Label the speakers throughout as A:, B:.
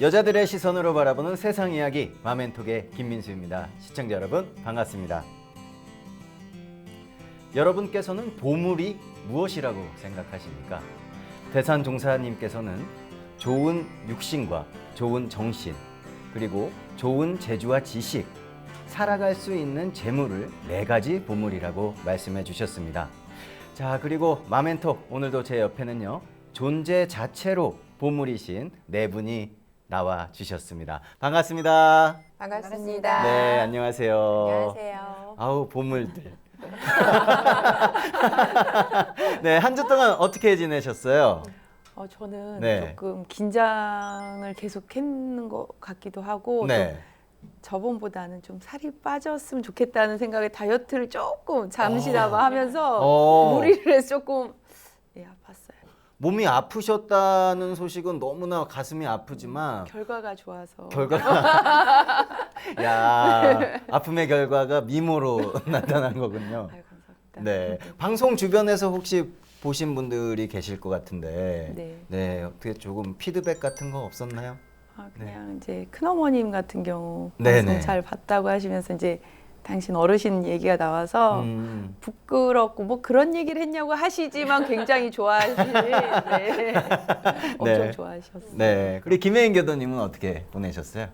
A: 여자들의 시선으로 바라보는 세상 이야기 마멘톡의 김민수입니다. 시청자 여러분 반갑습니다. 여러분께서는 보물이 무엇이라고 생각하십니까? 대산종사님께서는 좋은 육신과 좋은 정신 그리고 좋은 재주와 지식 살아갈 수 있는 재물을 4가지 보물이라고 말씀해 주셨습니다. 자, 그리고 마멘톡 오늘도 제 옆에는요 존재 자체로 보물이신 4분이 나와 주셨습니다. 반갑습니다.
B: 반갑습니다.
A: 네, 안녕하세요.
B: 안녕하세요.
A: 아우, 보물들. 네, 한 주 동안 어떻게 지내셨어요?
C: 저는
A: 네.
C: 조금 긴장을 계속 했는 것 같기도 하고
A: 네.
C: 또 저번보다는 좀 살이 빠졌으면 좋겠다는 생각에 다이어트를 조금 잠시나마 하면서 무리를 해서 조금 아팠어요.
A: 몸이 아프셨다는 소식은 너무나 가슴이 아프지만
C: 결과가 좋아서.
A: 결과가 야, 아픔의 결과가 미모로 나타난 거군요.
C: 아유, 감사합니다.
A: 네. 방송 주변에서 혹시 보신 분들이 계실 것 같은데
C: 네.
A: 네, 어떻게 조금 피드백 같은 거 없었나요?
C: 그냥 이제 큰어머님 같은 경우
A: 네네.
C: 방송 잘 봤다고 하시면서 이제 당신 어르신 얘기가 나와서 부끄럽고 뭐 그런 얘기를 했냐고 하시지만 굉장히 좋아하시는 네. 엄청
A: 네.
C: 좋아하셨어요.
A: 네. 그리고 김혜인 교도님은 어떻게 보내셨어요?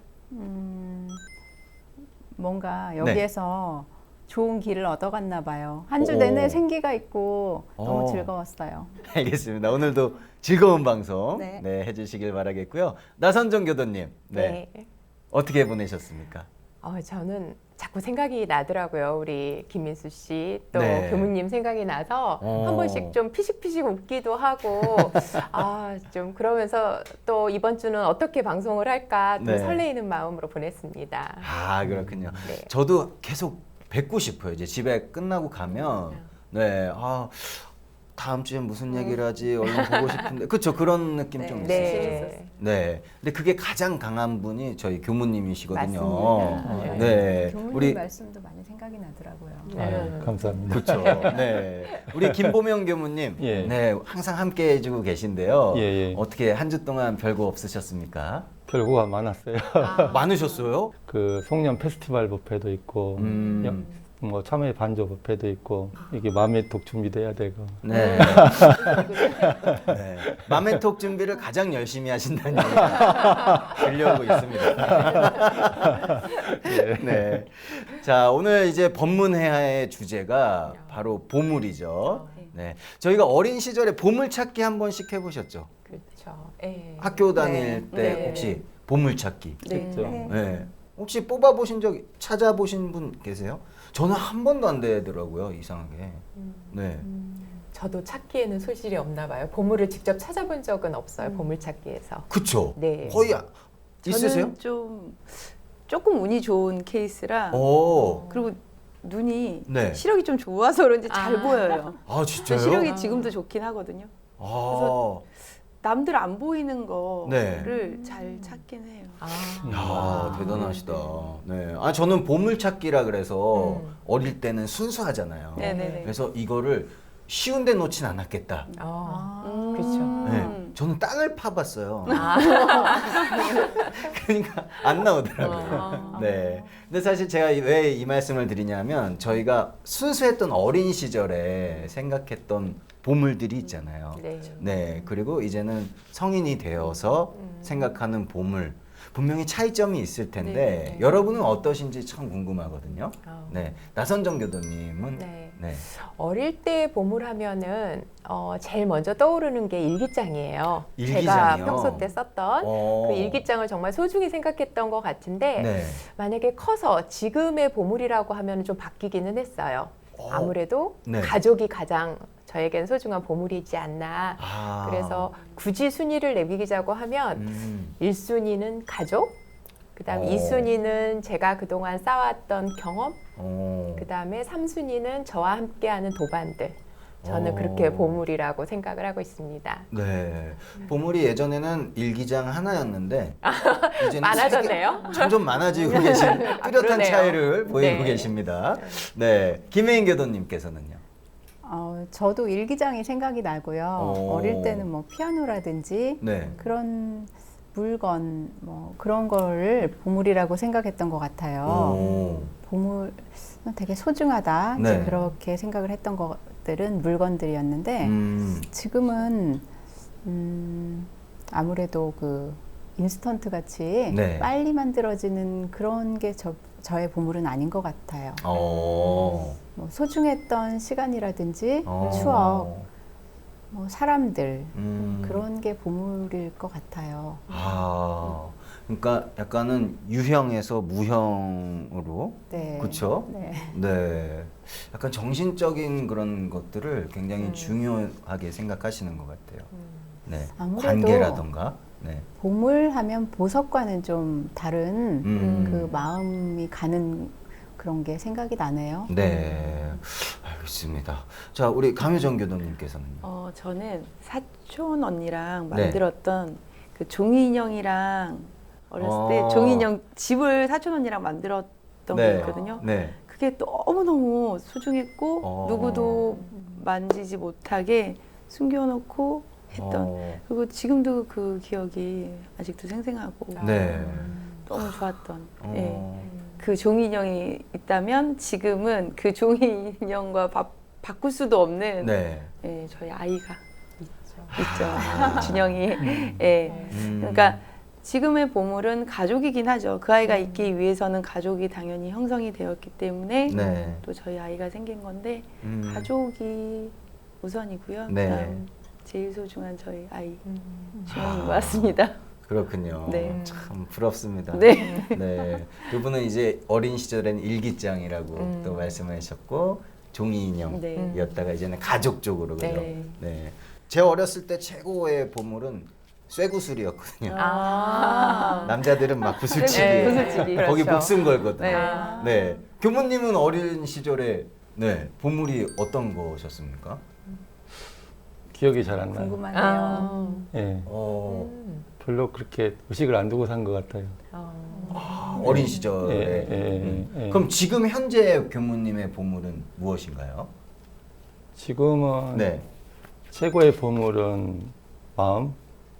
B: 뭔가 여기에서 좋은 길을 얻어갔나 봐요. 한 주
A: 오.
B: 내내 생기가 있고 너무
A: 오.
B: 즐거웠어요.
A: 알겠습니다. 오늘도 즐거운 방송
B: 네.
A: 해주시길 바라겠고요. 나선정 교도님, 네. 어떻게 보내셨습니까?
D: 저는 자꾸 생각이 나더라고요. 우리 김민수 씨, 또
A: 네.
D: 교무님 생각이 나서 한 번씩 좀 피식피식 웃기도 하고, 좀 그러면서 또 이번 주는 어떻게 방송을 할까 또
A: 네.
D: 설레이는 마음으로 보냈습니다.
A: 아, 그렇군요.
D: 네.
A: 저도 계속 뵙고 싶어요. 이제 집에 끝나고 가면, 네, 다음 주에 무슨 얘기를 하지? 얼른 보고 싶은데, 그렇죠? 그런 느낌
B: 네.
A: 좀 있어요.
D: 네.
A: 네. 근데 그게 가장 강한 분이 저희 교무님이시거든요.
B: 맞습니다.
A: 네.
B: 교무님
A: 우리
B: 말씀도 많이 생각이 나더라고요.
D: 네.
E: 감사합니다.
A: 그렇죠. 네. 우리 김보명 교무님,
E: 예.
A: 네, 항상 함께 해주고 계신데요.
E: 예, 예.
A: 어떻게 한 주 동안 별거 없으셨습니까?
E: 별거가 많았어요.
A: 많으셨어요?
E: 그 송년 페스티벌 뷔페도 있고, 뭐 참외 반조 뷔페도 있고, 이게 마메톡 준비도 해야 되고.
A: 네. 네. 마멘톡 준비를 가장 열심히 하신다는 얘기 들려오고 있습니다. 네. 자, 오늘 이제 법문회화의 주제가 바로 보물이죠. 네. 저희가 어린 시절에 보물찾기 한 번씩 해보셨죠?
D: 그렇죠. 예.
A: 학교 다닐 때
D: 네.
A: 혹시 보물찾기.
C: 네.
E: 그렇죠.
A: 네. 혹시 뽑아보신 적, 찾아보신 분 계세요? 저는 한 번도 안 되더라고요, 이상하게. 네.
D: 저도 찾기에는 소질이 없나 봐요. 보물을 직접 찾아본 적은 없어요. 보물 찾기에서.
A: 그쵸?
D: 네.
A: 거의 있으세요?
C: 저는 좀 조금 운이 좋은 케이스라
A: 오.
C: 그리고 눈이
A: 네.
C: 시력이 좀 좋아서 그런지 잘 보여요.
A: 아,
C: 저
A: 진짜요?
C: 시력이 지금도 좋긴 하거든요.
A: 아.
C: 남들 안 보이는
A: 네.
C: 거를 잘 찾긴 해요.
A: 야, 대단하시다. 네. 아, 저는 보물찾기라 그래서 어릴 때는 순수하잖아요.
C: 네네네.
A: 그래서 이거를 쉬운 데 놓진 않았겠다.
D: 그렇죠.
A: 네. 저는 땅을 파봤어요. 그러니까 안 나오더라고요. 네. 근데 사실 제가 왜 이 말씀을 드리냐면 저희가 순수했던 어린 시절에 생각했던 보물들이 있잖아요.
D: 네.
A: 네. 그리고 이제는 성인이 되어서 생각하는 보물. 분명히 차이점이 있을 텐데
C: 네.
A: 여러분은 어떠신지 참 궁금하거든요. 네. 나선정 교도님은
D: 네.
A: 네.
D: 어릴 때 보물하면은 제일 먼저 떠오르는 게 일기장이에요.
A: 일기장이요?
D: 제가 평소 때 썼던
A: 어.
D: 그 일기장을 정말 소중히 생각했던 것 같은데
A: 네.
D: 만약에 커서 지금의 보물이라고 하면 좀 바뀌기는 했어요. 아무래도
A: 네.
D: 가족이 가장 저에겐 소중한 보물이지 않나.
A: 아.
D: 그래서 굳이 순위를 매기자고 하면 1순위는 가족, 그다음에 2순위는 제가 그동안 쌓아왔던 경험, 그다음에 3순위는 저와 함께하는 도반들. 저는 그렇게 보물이라고 생각을 하고 있습니다.
A: 네. 보물이 예전에는 일기장 하나였는데 이제는
D: 많아졌네요.
A: 점점 많아지고 계신 뚜렷한
D: 그러네요.
A: 차이를 보이고
D: 네.
A: 계십니다. 네. 김혜인 교도님께서는요.
B: 저도 일기장이 생각이 나고요.
A: 오.
B: 어릴 때는 뭐 피아노라든지
A: 네.
B: 그런 물건 뭐 그런 거를 보물이라고 생각했던 것 같아요.
A: 오.
B: 보물은 되게 소중하다.
A: 네.
B: 이제 그렇게 생각을 했던 것들은 물건들이었는데 지금은 아무래도 그 인스턴트 같이
A: 네.
B: 빨리 만들어지는 그런 게 저의 보물은 아닌 것 같아요. 뭐 소중했던 시간이라든지 추억, 뭐 사람들 그런 게 보물일 것 같아요.
A: 아, 그러니까 약간은 유형에서 무형으로,
B: 네.
A: 그렇죠?
B: 네.
A: 네, 약간 정신적인 그런 것들을 굉장히 중요하게 생각하시는 것 같아요. 네,
B: 아무래도
A: 관계라던가, 네,
B: 보물하면 보석과는 좀 다른
A: 음.
B: 그 마음이 가는 그런 게 생각이 나네요.
A: 네, 알겠습니다. 자, 우리 강효정 교도님께서는요.
C: 저는 사촌 언니랑
A: 네.
C: 만들었던 그 종이 인형이랑 어렸을 때
A: 어.
C: 종이 인형 집을 사촌 언니랑 만들었던
A: 네.
C: 게 있거든요.
A: 네,
C: 그게 너무너무 소중했고 누구도 만지지 못하게 숨겨놓고 했던 그리고 지금도 그 기억이 아직도 생생하고
A: 네,
C: 너무 좋았던 예.
A: 어.
C: 그 종이 인형이 있다면 지금은 그 종이 인형과 바꿀 수도 없는
A: 네,
C: 예, 저희 아이가 있죠. 준영이. 예. 그러니까 지금의 보물은 가족이긴 하죠. 그 아이가 있기 위해서는 가족이 당연히 형성이 되었기 때문에
A: 네.
C: 또 저희 아이가 생긴 건데
A: 음.
C: 가족이 우선이고요.
A: 네.
C: 그다음 제일 소중한 저희 아이 준영인 것 같습니다.
A: 그렇군요.
C: 네.
A: 참 부럽습니다.
C: 네.
A: 네. 그분은 이제 어린 시절엔 일기장이라고 또 말씀하셨고 종이 인형이었다가 이제는 가족 쪽으로 그죠.
C: 네.
A: 네. 제 어렸을 때 최고의 보물은 쇠구슬이었거든요. 남자들은 막 구슬치기.
C: 구슬치기.
A: 거기
C: 그렇죠.
A: 목숨 걸거든요.
C: 네.
A: 네. 교무님은 어린 시절에 네 보물이 어떤 거셨습니까?
E: 기억이 잘 안 나요.
B: 궁금하네요.
E: 예, 별로 그렇게 의식을 안 두고 산 것 같아요.
A: 어린 시절에.
E: 예.
A: 그럼 지금 현재 교무님의 보물은 무엇인가요?
E: 지금은
A: 네.
E: 최고의 보물은 마음,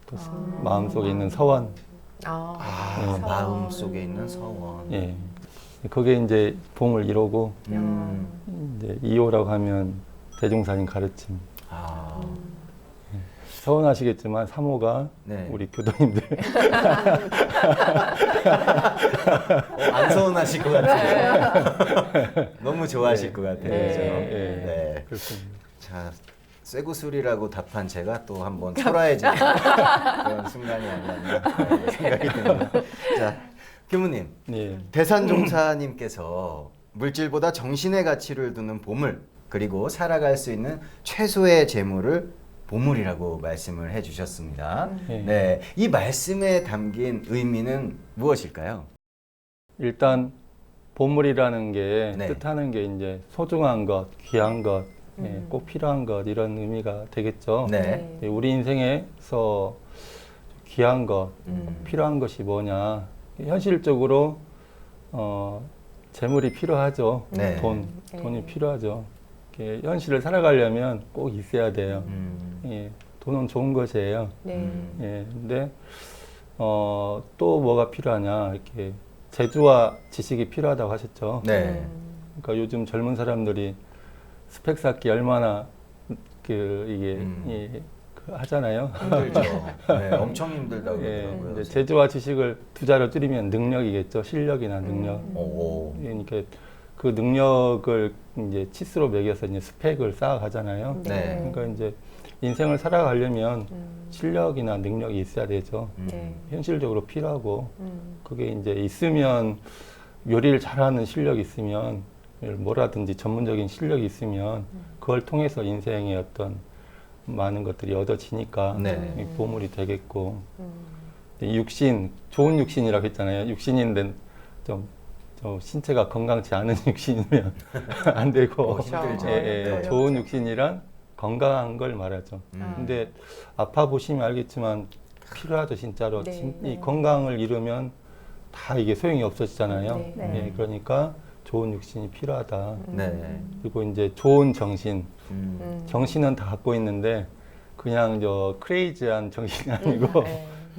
E: 또 마음 속에 있는 서원.
A: 마음 속에 있는 서원.
E: 예, 그게 이제 보물 1호고 이제 2호라고 하면 대종사님 가르침. 서운하시겠지만 3호가
A: 네.
E: 우리 교도님들.
A: 안 서운하실 것 같아요. 너무 좋아하실 것 같아요.
E: 네.
A: 그죠?
E: 네.
A: 네.
E: 그렇습니다.
A: 자, 쇠구슬이라고 답한 제가 또 한번 초라해지는 그런 순간이 아니었나 생각이 듭니다. 자, 교무님,
E: 예.
A: 대산종사님께서 물질보다 정신의 가치를 두는 보물, 그리고 살아갈 수 있는 최소의 재물을 보물이라고 말씀을 해주셨습니다. 네, 이 말씀에 담긴 의미는 무엇일까요?
E: 일단 보물이라는 게
A: 네.
E: 뜻하는 게 이제 소중한 것, 귀한 것, 예, 꼭 필요한 것 이런 의미가 되겠죠.
A: 네.
E: 예, 우리 인생에서 귀한 것, 필요한 것이 뭐냐? 현실적으로 재물이 필요하죠.
A: 네.
E: 돈이 필요하죠. 이렇게 현실을 살아가려면 꼭 있어야 돼요. 예, 돈은 좋은 것이에요. 예, 근데 또 뭐가 필요하냐? 이렇게 재주와 지식이 필요하다고 하셨죠.
A: 네.
E: 그러니까 요즘 젊은 사람들이 스펙 쌓기 얼마나 이게 하잖아요.
A: 힘들죠. 네, 엄청 힘들다고
E: 예,
A: 그러더라고요.
E: 이제 재주와 지식을 두 자로 줄이면 능력이겠죠. 실력이나 능력.
A: 오.
E: 그러니까 그 능력을 이제 치수로 매겨서 이제 스펙을 쌓아가잖아요.
A: 네.
E: 그러니까 이제 인생을 살아가려면 실력이나 능력이 있어야 되죠. 현실적으로 필요하고 그게 이제 있으면 요리를 잘하는 실력이 있으면 뭐라든지 전문적인 실력이 있으면 그걸 통해서 인생의 어떤 많은 것들이 얻어지니까
A: 네.
E: 이 보물이 되겠고 육신, 좋은 육신이라고 했잖아요. 육신인데 좀 신체가 건강치 않은 육신이면 안 되고
A: 힘들죠.
E: 예, 좋은 육신이란 건강한 걸 말하죠. 근데 아파 보시면 알겠지만 필요하죠, 진짜로. 이 건강을 잃으면 다 이게 소용이 없어지잖아요.
B: 네.
E: 예, 그러니까 좋은 육신이 필요하다.
A: 네.
E: 그리고 이제 좋은 정신. 정신은 다 갖고 있는데 그냥 크레이지한 정신이 아니고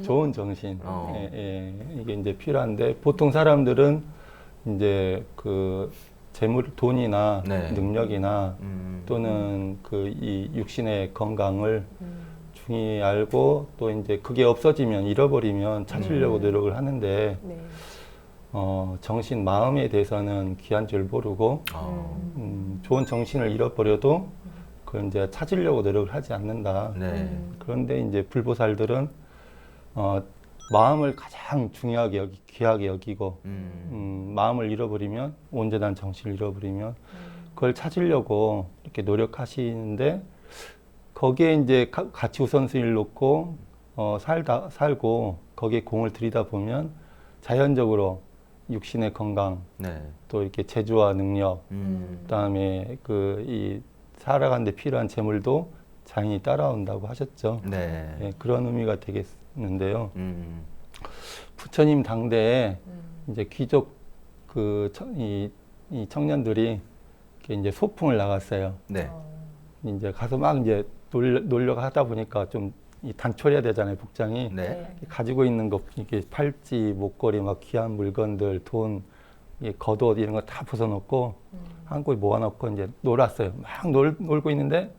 E: 좋은 정신. 예, 예. 이게 이제 필요한데 보통 사람들은 이제 그 재물, 돈이나
A: 네.
E: 능력이나 또는 그 이 육신의 건강을 중히 알고 또 이제 그게 없어지면 잃어버리면 찾으려고 노력을 하는데
D: 네.
E: 정신, 마음에 대해서는 귀한 줄 모르고 좋은 정신을 잃어버려도 그걸 이제 찾으려고 노력을 하지 않는다.
A: 네.
E: 그런데 이제 불보살들은 마음을 가장 중요하게 귀하게 여기고 마음을 잃어버리면 온전한 정신을 잃어버리면 그걸 찾으려고 이렇게 노력하시는데 거기에 이제 같이 우선순위를 놓고 살고 거기에 공을 들이다 보면 자연적으로 육신의 건강
A: 네.
E: 또 이렇게 재주와 능력 그다음에 그 이 살아가는 데 필요한 재물도 자연히 따라온다고 하셨죠.
A: 네.
E: 예, 그런 의미가 되겠는데요. 부처님 당대에 이제 귀족 이 청년들이 이렇게 이제 소풍을 나갔어요.
A: 네.
E: 이제 가서 막 이제 놀려고 하다 보니까 좀 이 단촐해야 되잖아요, 복장이.
A: 네.
E: 가지고 있는 거 이렇게 팔찌, 목걸이, 막 귀한 물건들, 돈, 겉옷 이런 거 다 벗어놓고 한국에 모아놓고 이제 놀았어요. 막 놀고 있는데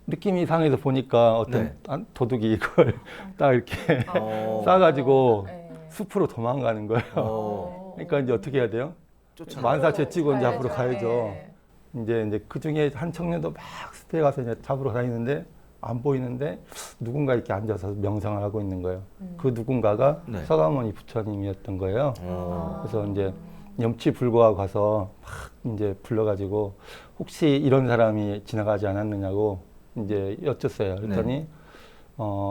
E: 느낌이 이상해서 보니까 어떤
A: 네.
E: 도둑이 이걸 딱 이렇게 싸가지고 숲으로 도망가는 거예요. 그러니까 이제 어떻게 해야 돼요? 만사체 찍고 이제 앞으로 가야죠. 이제 그 중에 한 청년도 막 숲에 가서 이제 잡으러 다니는데 안 보이는데 누군가 이렇게 앉아서 명상을 하고 있는 거예요. 그 누군가가
A: 네.
E: 서가모니 부처님이었던 거예요. 그래서 이제 염치불구하고 가서 막 이제 불러가지고 혹시 이런 사람이 지나가지 않았느냐고 이제 여쭸어요. 그랬더니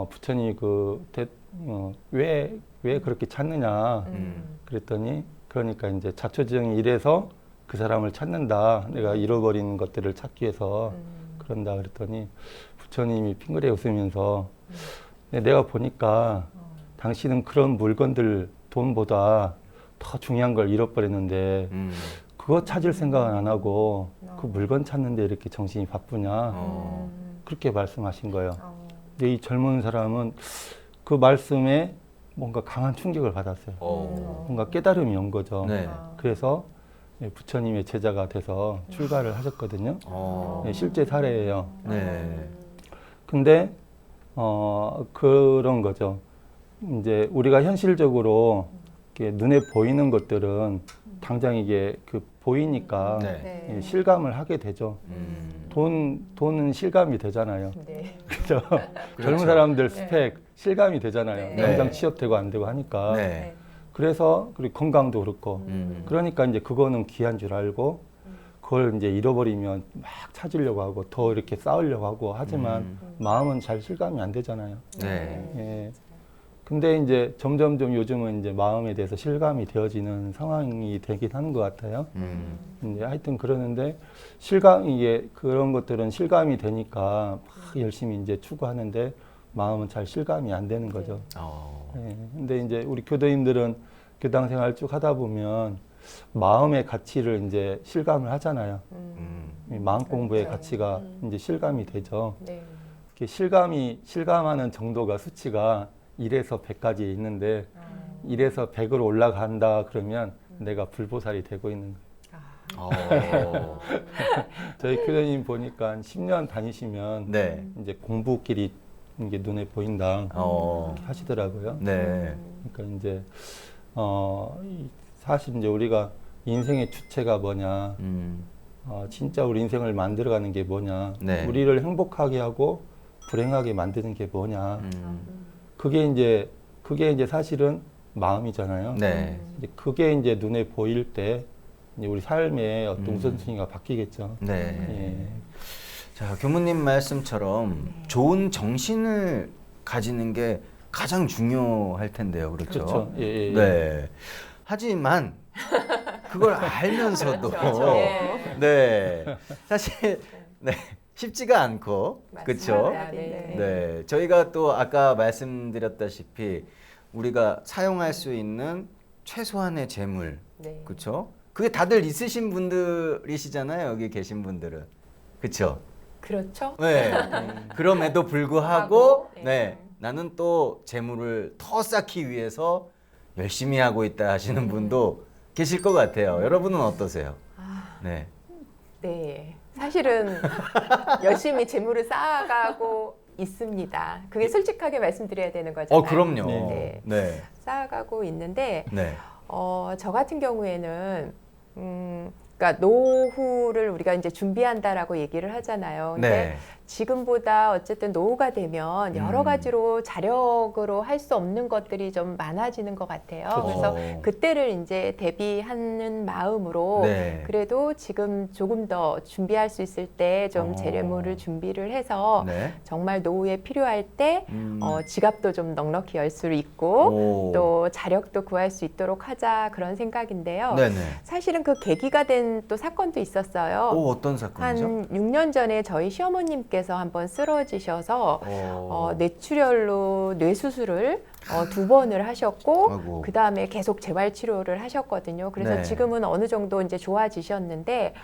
E: 부처님이 왜 그렇게 찾느냐 그랬더니 그러니까 이제 자초지종이 이래서 그 사람을 찾는다. 내가 잃어버린 것들을 찾기 위해서 그런다 그랬더니 부처님이 핑그레 웃으면서 내가 보니까 당신은 그런 물건들 돈보다 더 중요한 걸 잃어버렸는데 그거 찾을 생각은 안 하고 그 물건 찾는데 이렇게 정신이 바쁘냐 그렇게 말씀하신 거예요. 근데 이 젊은 사람은 그 말씀에 뭔가 강한 충격을 받았어요. 뭔가 깨달음이 온 거죠.
A: 네.
E: 그래서 부처님의 제자가 돼서 출가를 하셨거든요. 실제 사례예요.
A: 네.
E: 근데 그런 거죠. 이제 우리가 현실적으로 이렇게 눈에 보이는 것들은 당장 이게 보이니까
A: 네.
E: 실감을 하게 되죠. 돈은 실감이 되잖아요.
D: 네.
E: 그죠? 젊은 사람들 스펙 실감이 되잖아요.
A: 네.
E: 당장 취업되고 안 되고 하니까.
A: 네.
E: 그래서 그리고 건강도 그렇고. 그러니까 이제 그거는 귀한 줄 알고 그걸 이제 잃어버리면 막 찾으려고 하고 더 이렇게 싸우려고 하고 하지만 마음은 잘 실감이 안 되잖아요.
A: 네.
E: 예. 근데 이제 점점점 요즘은 이제 마음에 대해서 실감이 되어지는 상황이 되긴 하는 것 같아요. 이제 하여튼 그러는데 이게 그런 것들은 실감이 되니까 막 열심히 이제 추구하는데 마음은 잘 실감이 안 되는 거죠. 예. 근데 이제 우리 교도인들은 교당 생활 쭉 하다 보면 마음의 가치를 이제 실감을 하잖아요. 이 마음 공부의 가치가 이제 실감이 되죠.
D: 네.
E: 이렇게 실감하는 정도가 수치가 1에서 100까지 있는데 1에서 100으로 올라간다 그러면 내가 불보살이 되고 있는 거예요. 저희 교수님 보니까 10년 다니시면
A: 네.
E: 이제 공부길이 이게 눈에 보인다 이렇게 하시더라고요.
A: 네.
E: 그러니까 이제 사실 이제 우리가 인생의 주체가 뭐냐, 진짜 우리 인생을 만들어가는 게 뭐냐,
A: 네.
E: 우리를 행복하게 하고 불행하게 만드는 게 뭐냐, 그게 이제 사실은 마음이잖아요.
A: 네.
E: 이제 그게 이제 눈에 보일 때 이제 우리 삶의 어떤 우선순위가 바뀌겠죠.
A: 네.
E: 예.
A: 자, 교무님 말씀처럼 좋은 정신을 가지는 게 가장 중요할 텐데요. 그렇죠?
E: 그렇죠. 예, 예, 예.
A: 네. 하지만 그걸 알면서도
D: 네.
A: 네. 사실 네. 쉽지가 않고 그렇죠?
D: 네.
A: 네. 저희가 또 아까 말씀드렸다시피 우리가 사용할 수 있는 최소한의 재물
D: 네.
A: 그렇죠? 그게 다들 있으신 분들이시잖아요. 여기 계신 분들은. 그렇죠?
D: 그렇죠.
A: 네. 그럼에도 불구하고
D: 네.
A: 네. 나는 또 재물을 더 쌓기 위해서 열심히 하고 있다 하시는 분도 계실 것 같아요. 여러분은 어떠세요? 네.
D: 네. 사실은 열심히 재물을 쌓아가고 있습니다. 그게 솔직하게 말씀드려야 되는 거잖아요.
A: 그럼요.
D: 네.
A: 네.
D: 쌓아가고 있는데
A: 네.
D: 저 같은 경우에는 그러니까 노후를 우리가 이제 준비한다라고 얘기를 하잖아요. 근데
A: 네.
D: 지금보다 어쨌든 노후가 되면 여러 가지로 자력으로 할 수 없는 것들이 좀 많아지는 것 같아요.
A: 그렇죠.
D: 그래서 그때를 이제 대비하는 마음으로
A: 네.
D: 그래도 지금 조금 더 준비할 수 있을 때 좀 재물을 준비를 해서
A: 네.
D: 정말 노후에 필요할 때 지갑도 좀 넉넉히 열 수 있고 또 자력도 구할 수 있도록 하자 그런 생각인데요.
A: 네네.
D: 사실은 그 계기가 된 또 사건도 있었어요.
A: 어떤 사건이죠?
D: 한 6년 전에 저희 시어머님께서 한번 쓰러지셔서 뇌출혈로 뇌수술을 2번을 하셨고
A: 아이고.
D: 그 다음에 계속 재활치료를 하셨거든요. 그래서
A: 네.
D: 지금은 어느 정도 이제 좋아지셨는데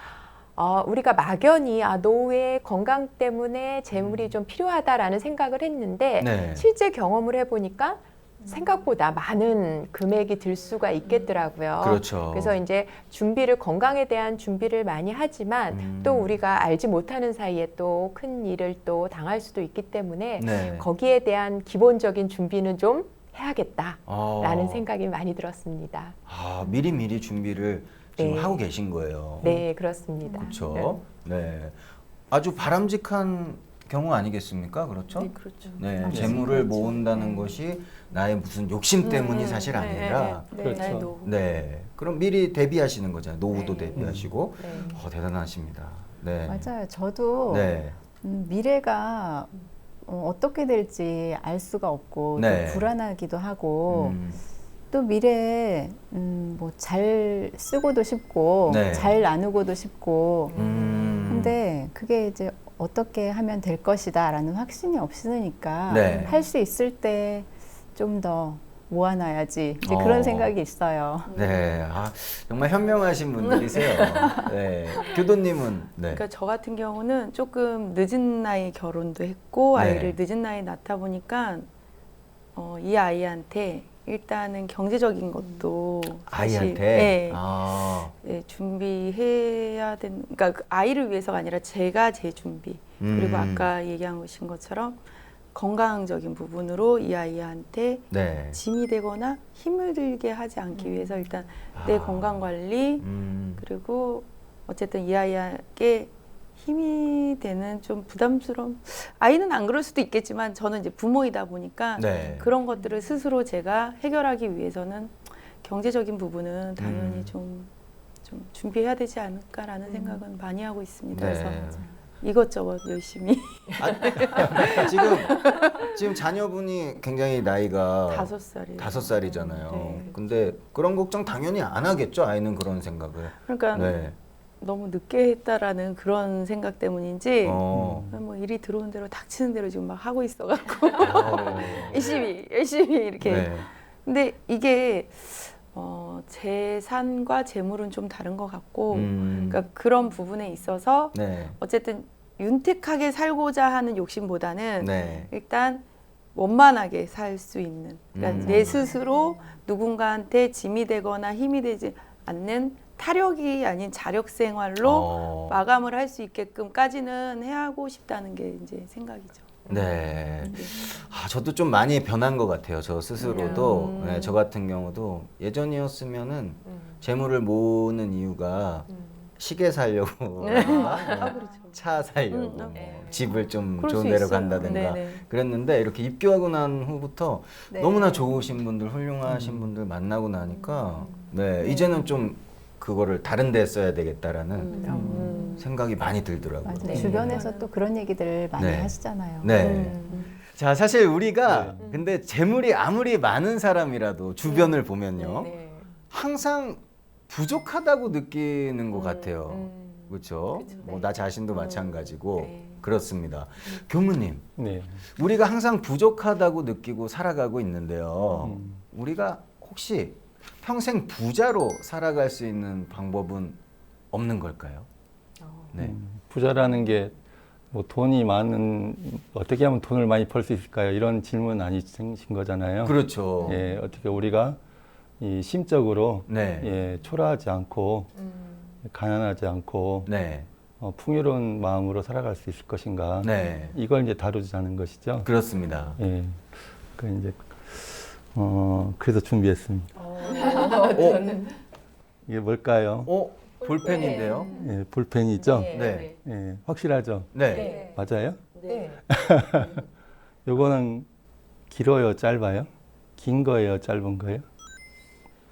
D: 우리가 막연히 노후의 건강 때문에 재물이 좀 필요하다라는 생각을 했는데
A: 네.
D: 실제 경험을 해보니까 생각보다 많은 금액이 들 수가 있겠더라고요.
A: 그렇죠.
D: 그래서 이제 건강에 대한 준비를 많이 하지만 또 우리가 알지 못하는 사이에 또 큰 일을 또 당할 수도 있기 때문에
A: 네.
D: 거기에 대한 기본적인 준비는 좀 해야겠다라는 생각이 많이 들었습니다.
A: 미리 준비를 지금
D: 네.
A: 하고 계신 거예요.
D: 네, 그렇습니다.
A: 그렇죠. 네. 아주 바람직한 경우 아니겠습니까? 그렇죠?
C: 네, 그렇죠.
A: 네, 재물을 모은다는 것이 나의 무슨 욕심 때문이 사실 아니라
C: 네,
E: 그렇죠.
C: 나의 노후.
A: 네. 그럼 미리 대비하시는 거잖아요. 노후도
D: 네.
A: 대비하시고.
D: 네.
A: 대단하십니다. 네.
B: 맞아요. 저도
A: 네.
B: 미래가 어떻게 될지 알 수가 없고
A: 네.
B: 또 불안하기도 하고 또 미래에 뭐 잘 쓰고도 싶고
A: 네.
B: 잘 나누고도 싶고
A: 근데
B: 근데 그게 이제 어떻게 하면 될 것이다라는 확신이 없으니까
A: 네.
B: 할 수 있을 때 좀 더 모아놔야지 이제 그런 생각이 있어요.
A: 네. 정말 현명하신 분들이세요. 네. 교도님은 네.
C: 그러니까 저 같은 경우는 조금 늦은 나이에 결혼도 했고
A: 네.
C: 아이를 늦은 나이에 낳다 보니까 이 아이한테 일단은 경제적인 것도 사실,
A: 아이한테
C: 네,
A: 아.
C: 네, 준비해야 되는, 그러니까 그 아이를 위해서가 아니라 제가 제 준비 그리고 아까 얘기한 것처럼 건강적인 부분으로 이 아이한테
A: 네.
C: 짐이 되거나 힘을 들게 하지 않기 위해서 일단 내 건강 관리 그리고 어쨌든 이 아이에게 힘이 되는 좀 부담스러움, 아이는 안 그럴 수도 있겠지만 저는 이제 부모이다 보니까
A: 네.
C: 그런 것들을 스스로 제가 해결하기 위해서는 경제적인 부분은 당연히 좀 준비해야 되지 않을까라는 생각은 많이 하고 있습니다.
A: 네.
C: 그래서 이것저것 열심히
A: 지금 자녀분이 굉장히 나이가
C: 5살이에요.
A: 5살이잖아요.
C: 네.
A: 근데 그런 걱정 당연히 안 하겠죠. 아이는 그런 생각을.
C: 그러니까
A: 네.
C: 너무 늦게 했다라는 그런 생각 때문인지
A: 어.
C: 뭐 일이 들어오는 대로 닥치는 대로 지금 막 하고 있어갖고 열심히 이렇게.
A: 네.
C: 근데 이게 재산과 재물은 좀 다른 것 같고, 그러니까 그런 부분에 있어서
A: 네.
C: 어쨌든 윤택하게 살고자 하는 욕심보다는
A: 네.
C: 일단 원만하게 살 수 있는, 그러니까 내 스스로 누군가한테 짐이 되거나 힘이 되지 않는 타력이 아닌 자력 생활로 마감을 할 수 있게끔까지는 해하고 싶다는 게 이제 생각이죠.
A: 네. 저도 좀 많이 변한 것 같아요. 저 스스로도. 네, 저 같은 경우도 예전이었으면은 재물을 모으는 이유가 시계 사려고,
C: 그렇죠.
A: 차 사려고, 집을 좀
C: 그럴
A: 좋은
C: 수
A: 데로
C: 있어요.
A: 간다든가
C: 네네.
A: 그랬는데 이렇게 입교하고 난 후부터
B: 네.
A: 너무나 좋으신 분들, 훌륭하신 분들 만나고 나니까 네, 이제는 좀 그거를 다른 데 써야 되겠다라는 생각이 많이 들더라고요.
B: 맞아요.
D: 네.
B: 주변에서 또 그런 얘기들 많이
A: 네.
B: 하시잖아요.
A: 네. 자, 사실 우리가 근데 재물이 아무리 많은 사람이라도 주변을 보면요.
D: 네.
A: 항상 부족하다고 느끼는 것 같아요. 그렇죠? 뭐 나 자신도 마찬가지고
D: 네.
A: 그렇습니다. 교무님,
E: 네.
A: 우리가 항상 부족하다고 느끼고 살아가고 있는데요. 우리가 혹시 평생 부자로 살아갈 수 있는 방법은 없는 걸까요? 네.
E: 부자라는 게 뭐 돈이 많은 어떻게 하면 돈을 많이 벌 수 있을까요? 이런 질문 아니신 거잖아요.
A: 그렇죠.
E: 예, 어떻게 우리가 이 심적으로
A: 네.
E: 예, 초라하지 않고 가난하지 않고
A: 네.
E: 풍요로운 마음으로 살아갈 수 있을 것인가?
A: 네.
E: 이걸 이제 다루자는 것이죠.
A: 그렇습니다.
E: 예, 그 이제 그래서 준비했습니다. 이게 뭘까요?
A: 볼펜인데요?
E: 예, 볼펜이죠.
A: 네.
E: 예, 확실하죠.
A: 네.
E: 맞아요?
D: 네.
E: 요거는 길어요, 짧아요? 긴 거예요, 짧은 거예요?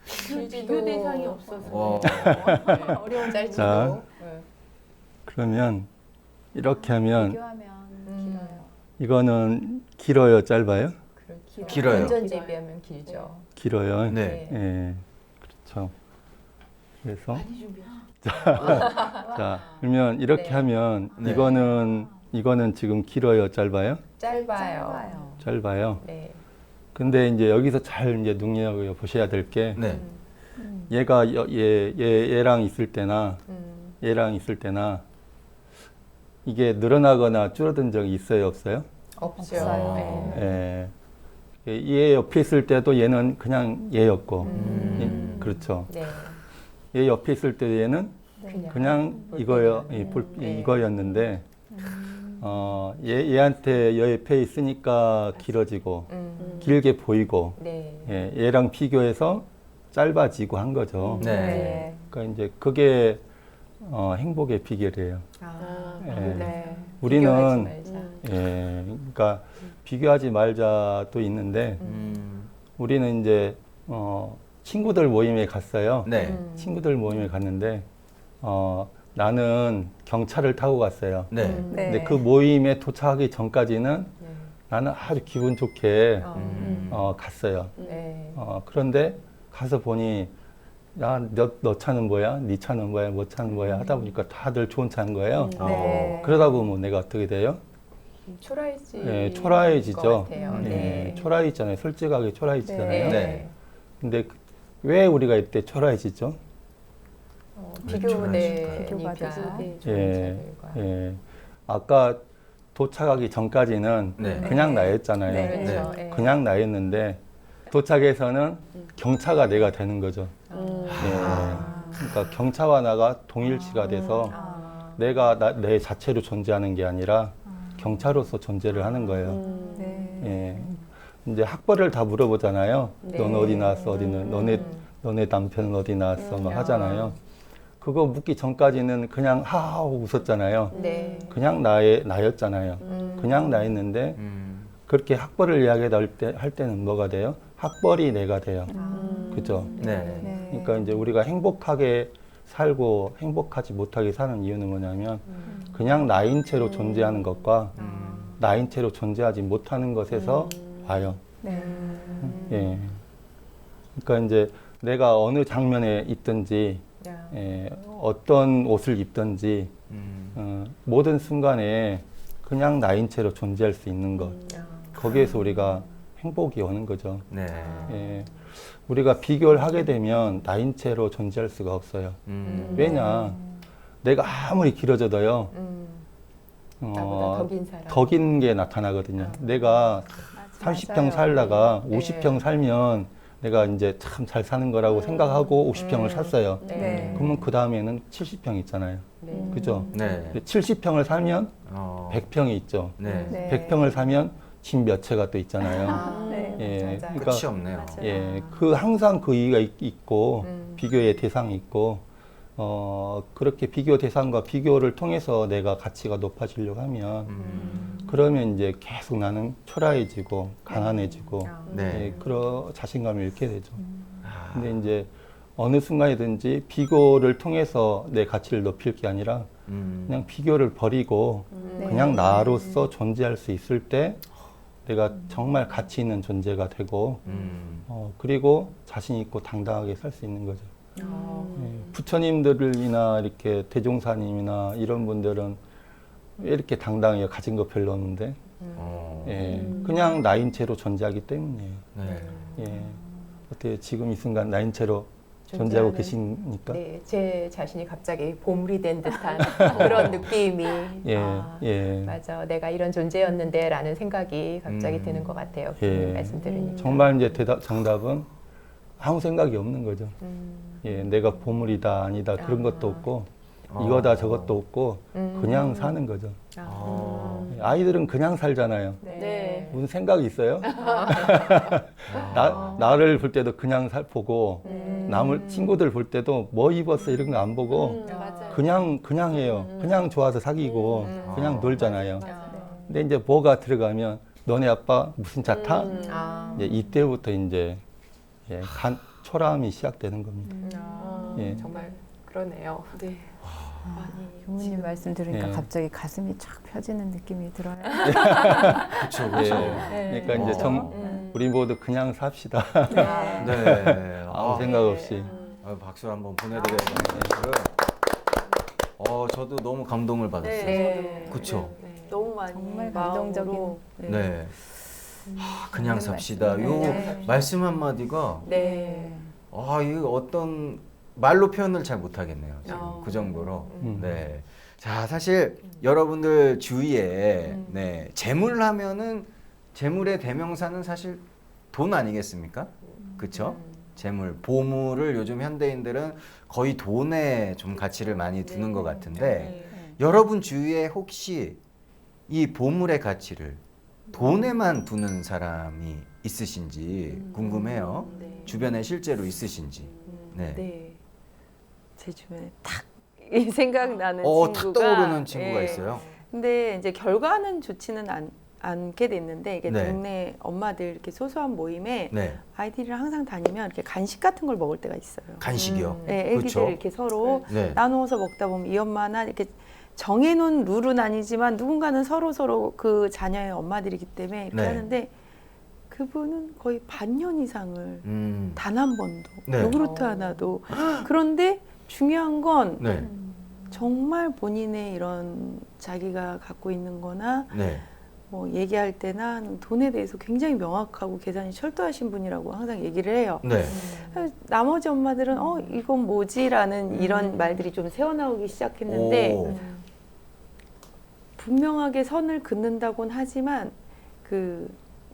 C: 비교 대상이 없어서.
A: 와.
D: 어려운 짧지도.
E: 자. 그러면 이렇게 하면
B: 비교하면 길어요.
E: 이거는 길어요, 짧아요?
A: 길어요.
D: 건전지에 비하면 길죠.
E: 길어요.
A: 네.
E: 예, 그렇죠. 그래서 자, 그러면 이렇게
D: 네.
E: 하면
A: 네.
E: 이거는 지금 길어요, 짧아요?
D: 짧아요.
E: 짧아요.
D: 네.
E: 근데 이제 여기서 잘 이제 눈여겨 보셔야 될 게
A: 네.
E: 얘가 얘랑 있을 때나 얘랑 있을 때나 이게 늘어나거나 줄어든 적이 있어요, 없어요?
D: 없죠.
B: 없어요.
D: 네.
E: 예. 얘 옆에 있을 때도 얘는 그냥 얘였고, 그렇죠.
D: 네.
E: 얘 옆에 있을 때 얘는 그냥 이거요,
D: 네.
E: 이거였는데, 얘한테 옆에 있으니까 길어지고, 길게 보이고,
D: 네.
E: 예, 얘랑 비교해서 짧아지고 한 거죠.
A: 네.
E: 그러니까 이제 그게 행복의 비결이에요. 예.
D: 네.
E: 우리는
D: 비교하지 말자.
E: 예, 그러니까 비교하지 말자도 있는데 우리는 이제 친구들 모임에 갔어요.
A: 네.
E: 친구들 모임에 갔는데 나는 경차를 타고 갔어요.
A: 네.
E: 근데 그 모임에 도착하기 전까지는
D: 네.
E: 나는 아주 기분 좋게 갔어요.
D: 네.
E: 그런데 가서 보니 야, 너 차는 뭐야? 네 차는 뭐야? 뭐 차는 뭐야? 하다 보니까 다들 좋은 차인 거예요.
B: 네.
E: 그러다 보면 내가 어떻게 돼요?
D: 초라해지.
E: 예, 초라해지죠.
D: 것 같아요.
E: 예,
D: 네.
E: 초라해지잖아요. 솔직하게 초라해지잖아요.
A: 네.
E: 근데 왜 우리가 이때 초라해지죠?
D: 비교가
B: 비교가
D: 되죠.
B: 되죠.
E: 예, 예. 아까 도착하기 전까지는
A: 네.
E: 그냥 나였잖아요.
B: 네.
D: 그렇죠.
A: 네.
D: 예.
E: 그냥 나였는데 도착해서는 경차가 내가 되는 거죠. 예. 그러니까 경차와 나가 동일치가 돼서 내가 내 자체로 존재하는 게 아니라 경차로서 존재를 하는 거예요.
B: 네.
E: 예. 이제 학벌을 다 물어보잖아요.
D: 네.
E: 넌 어디 나왔어? 어디는 너네 남편은 어디 나왔어? 막 하잖아요. 그거 묻기 전까지는 그냥 하하하고 웃었잖아요.
D: 네.
E: 그냥 나였잖아요. 그냥 나였는데 그렇게 학벌을 할 때는 뭐가 돼요? 학벌이 내가 돼요. 그죠?
A: 네.
B: 네.
E: 그러니까 이제 우리가 행복하게 살고 행복하지 못하게 사는 이유는 뭐냐면 그냥 나인 채로 존재하는 것과 나인 채로 존재하지 못하는 것에서 와요.
B: 네.
E: 예. 그러니까 이제 내가 어느 장면에 있든지 예, 어떤 옷을 입든지 모든 순간에 그냥 나인 채로 존재할 수 있는 것. 거기에서 우리가 행복이 오는 거죠.
A: 네.
E: 예. 우리가 비교를 하게 되면 나인 채로 존재할 수가 없어요. 왜냐? 내가 아무리 길어져도요.
D: 나보다 더 긴 사람.
E: 더 긴 게 나타나거든요. 내가 30평
B: 맞아요.
E: 살다가
D: 네.
E: 50평 살면 내가 이제 참 잘 사는 거라고 생각하고 50평을 샀어요.
B: 네.
E: 그러면 그 다음에는 70평 있잖아요.
D: 네.
E: 그죠?
A: 네.
E: 70평을 살면
A: 어.
E: 100평이 있죠.
A: 네.
B: 네.
E: 100평을 사면 집 몇 채가 또 있잖아요.
B: 네.
E: 예,
D: 맞아요.
E: 그러니까
A: 끝이 없네요.
B: 맞아요.
E: 예, 그 항상 그 이유가 있고 비교의 대상이 있고 그렇게 비교 대상과 비교를 통해서 내가 가치가 높아지려고 하면 그러면 이제 계속 나는 초라해지고 가난해지고
A: 네.
E: 예, 그런 자신감을 잃게 되죠. 근데 이제 어느 순간이든지 비교를 통해서 내 가치를 높일 게 아니라 그냥 비교를 버리고
B: 네.
E: 그냥 나로서 존재할 수 있을 때 내가 정말 가치 있는 존재가 되고 그리고 자신 있고 당당하게 살 수 있는 거죠. 예, 부처님들이나 이렇게 대종사님이나 이런 분들은 왜 이렇게 당당해요? 가진 거 별로 없는데 예, 그냥 나인 채로 존재하기 때문이에요.
A: 네.
E: 예, 어때요? 지금 이 순간 나인 채로 존재하고
D: 존재하는-
E: 계시니까.
D: 네, 제 자신이 갑자기 보물이 된 듯한 그런 느낌이
E: 예,
D: 아,
E: 예.
D: 맞아, 내가 이런 존재였는데라는 생각이 갑자기 드는 것 같아요.
E: 예.
D: 말씀 들으니까.
E: 정말 이제 정답은 아무 생각이 없는 거죠. 예, 내가 보물이다 아니다 그런 것도 없고 이거다 저것도 없고 그냥 사는 거죠. 아이들은 그냥 살잖아요.
C: 네.
E: 무슨 생각이 있어요? 나를 볼 때도 그냥 보고 남을 친구들 볼 때도 뭐 입었어 이런 거 안 보고
C: 맞아요.
E: 그냥 해요. 그냥 좋아서 사귀고 그냥 놀잖아요.
C: 맞아요.
E: 근데 이제 뭐가 들어가면 너네 아빠 무슨 차 타? 이제 이때부터 이제 예, 초라함이 시작되는 겁니다. 예.
D: 정말 그러네요.
C: 네. 많이
B: 교무님 말씀 들으니까
E: 네.
B: 갑자기 가슴이 쫙 펴지는 느낌이 들어요.
A: 그렇죠,
E: 예.
A: 그렇죠.
E: 그러니까 이제 우리 모두 그냥 삽시다.
A: 네.
E: 아무 생각 없이.
A: 박수 한번 보내드려야겠네요. 저도 너무 감동을 받았어요.
C: 네.
A: 그쵸?
C: 너무 많이
B: 정말
C: 마음으로,
B: 감동적인.
A: 네. 그냥 삽시다. 요
B: 네.
A: 말씀 한마디가
C: 네.
A: 이거 어떤 말로 표현을 잘 못하겠네요. 지금 그 정도로.
E: 음.
A: 네. 자, 사실 여러분들 주위에 네, 재물 하면은 재물의 대명사는 사실 돈 아니겠습니까? 그렇죠? 재물, 보물을 요즘 현대인들은 거의 돈에 좀 가치를 많이 두는 것 같은데 여러분 주위에 혹시 이 보물의 가치를 돈에만 두는 사람이 있으신지 궁금해요.
C: 네.
A: 주변에 실제로 있으신지. 네.
C: 네. 제 주변에 탁 이 생각나는
A: 탁
C: 친구가
A: 떠오르는 친구가
C: 예.
A: 있어요.
C: 근데 이제 결과는 좋지는 않게 됐는데 이게
A: 네.
C: 동네 엄마들 이렇게 소소한 모임에
A: 네.
C: 아이들이랑 항상 다니면 이렇게 간식 같은 걸 먹을 때가 있어요.
A: 간식이요.
C: 네, 애기들
A: 그렇죠.
C: 이렇게 서로
A: 네.
C: 나누어서 먹다 보면 이 엄마나 이렇게 정해놓은 룰은 아니지만 누군가는 서로 그 자녀의 엄마들이기 때문에 이렇게
A: 네.
C: 하는데 그분은 거의 반년 이상을 단 한 번도
A: 네.
C: 요구르트 하나도 그런데 중요한 건
A: 네.
C: 정말 본인의 이런 자기가 갖고 있는 거나
A: 네.
C: 뭐 얘기할 때나 돈에 대해서 굉장히 명확하고 계산이 철저하신 분이라고 항상 얘기를 해요.
A: 네.
C: 나머지 엄마들은 이건 뭐지라는 이런 말들이 좀 새어나오기 시작했는데
A: 오.
C: 분명하게 선을 긋는다곤 하지만 그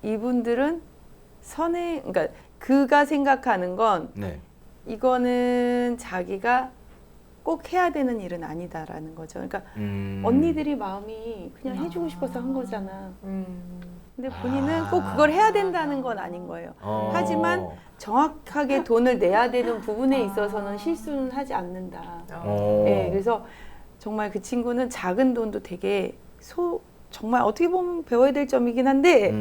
C: 이분들은 그러니까 그가 생각하는 건
A: 네.
C: 이거는 자기가 꼭 해야 되는 일은 아니다라는 거죠. 그러니까 언니들이 마음이 그냥 해주고 싶어서 한 거잖아. 근데 본인은 꼭 그걸 해야 된다는 건 아닌 거예요. 하지만 정확하게 돈을 내야 되는 부분에 있어서는 실수는 하지 않는다. 네, 그래서 정말 그 친구는 작은 돈도 되게 정말 어떻게 보면 배워야 될 점이긴 한데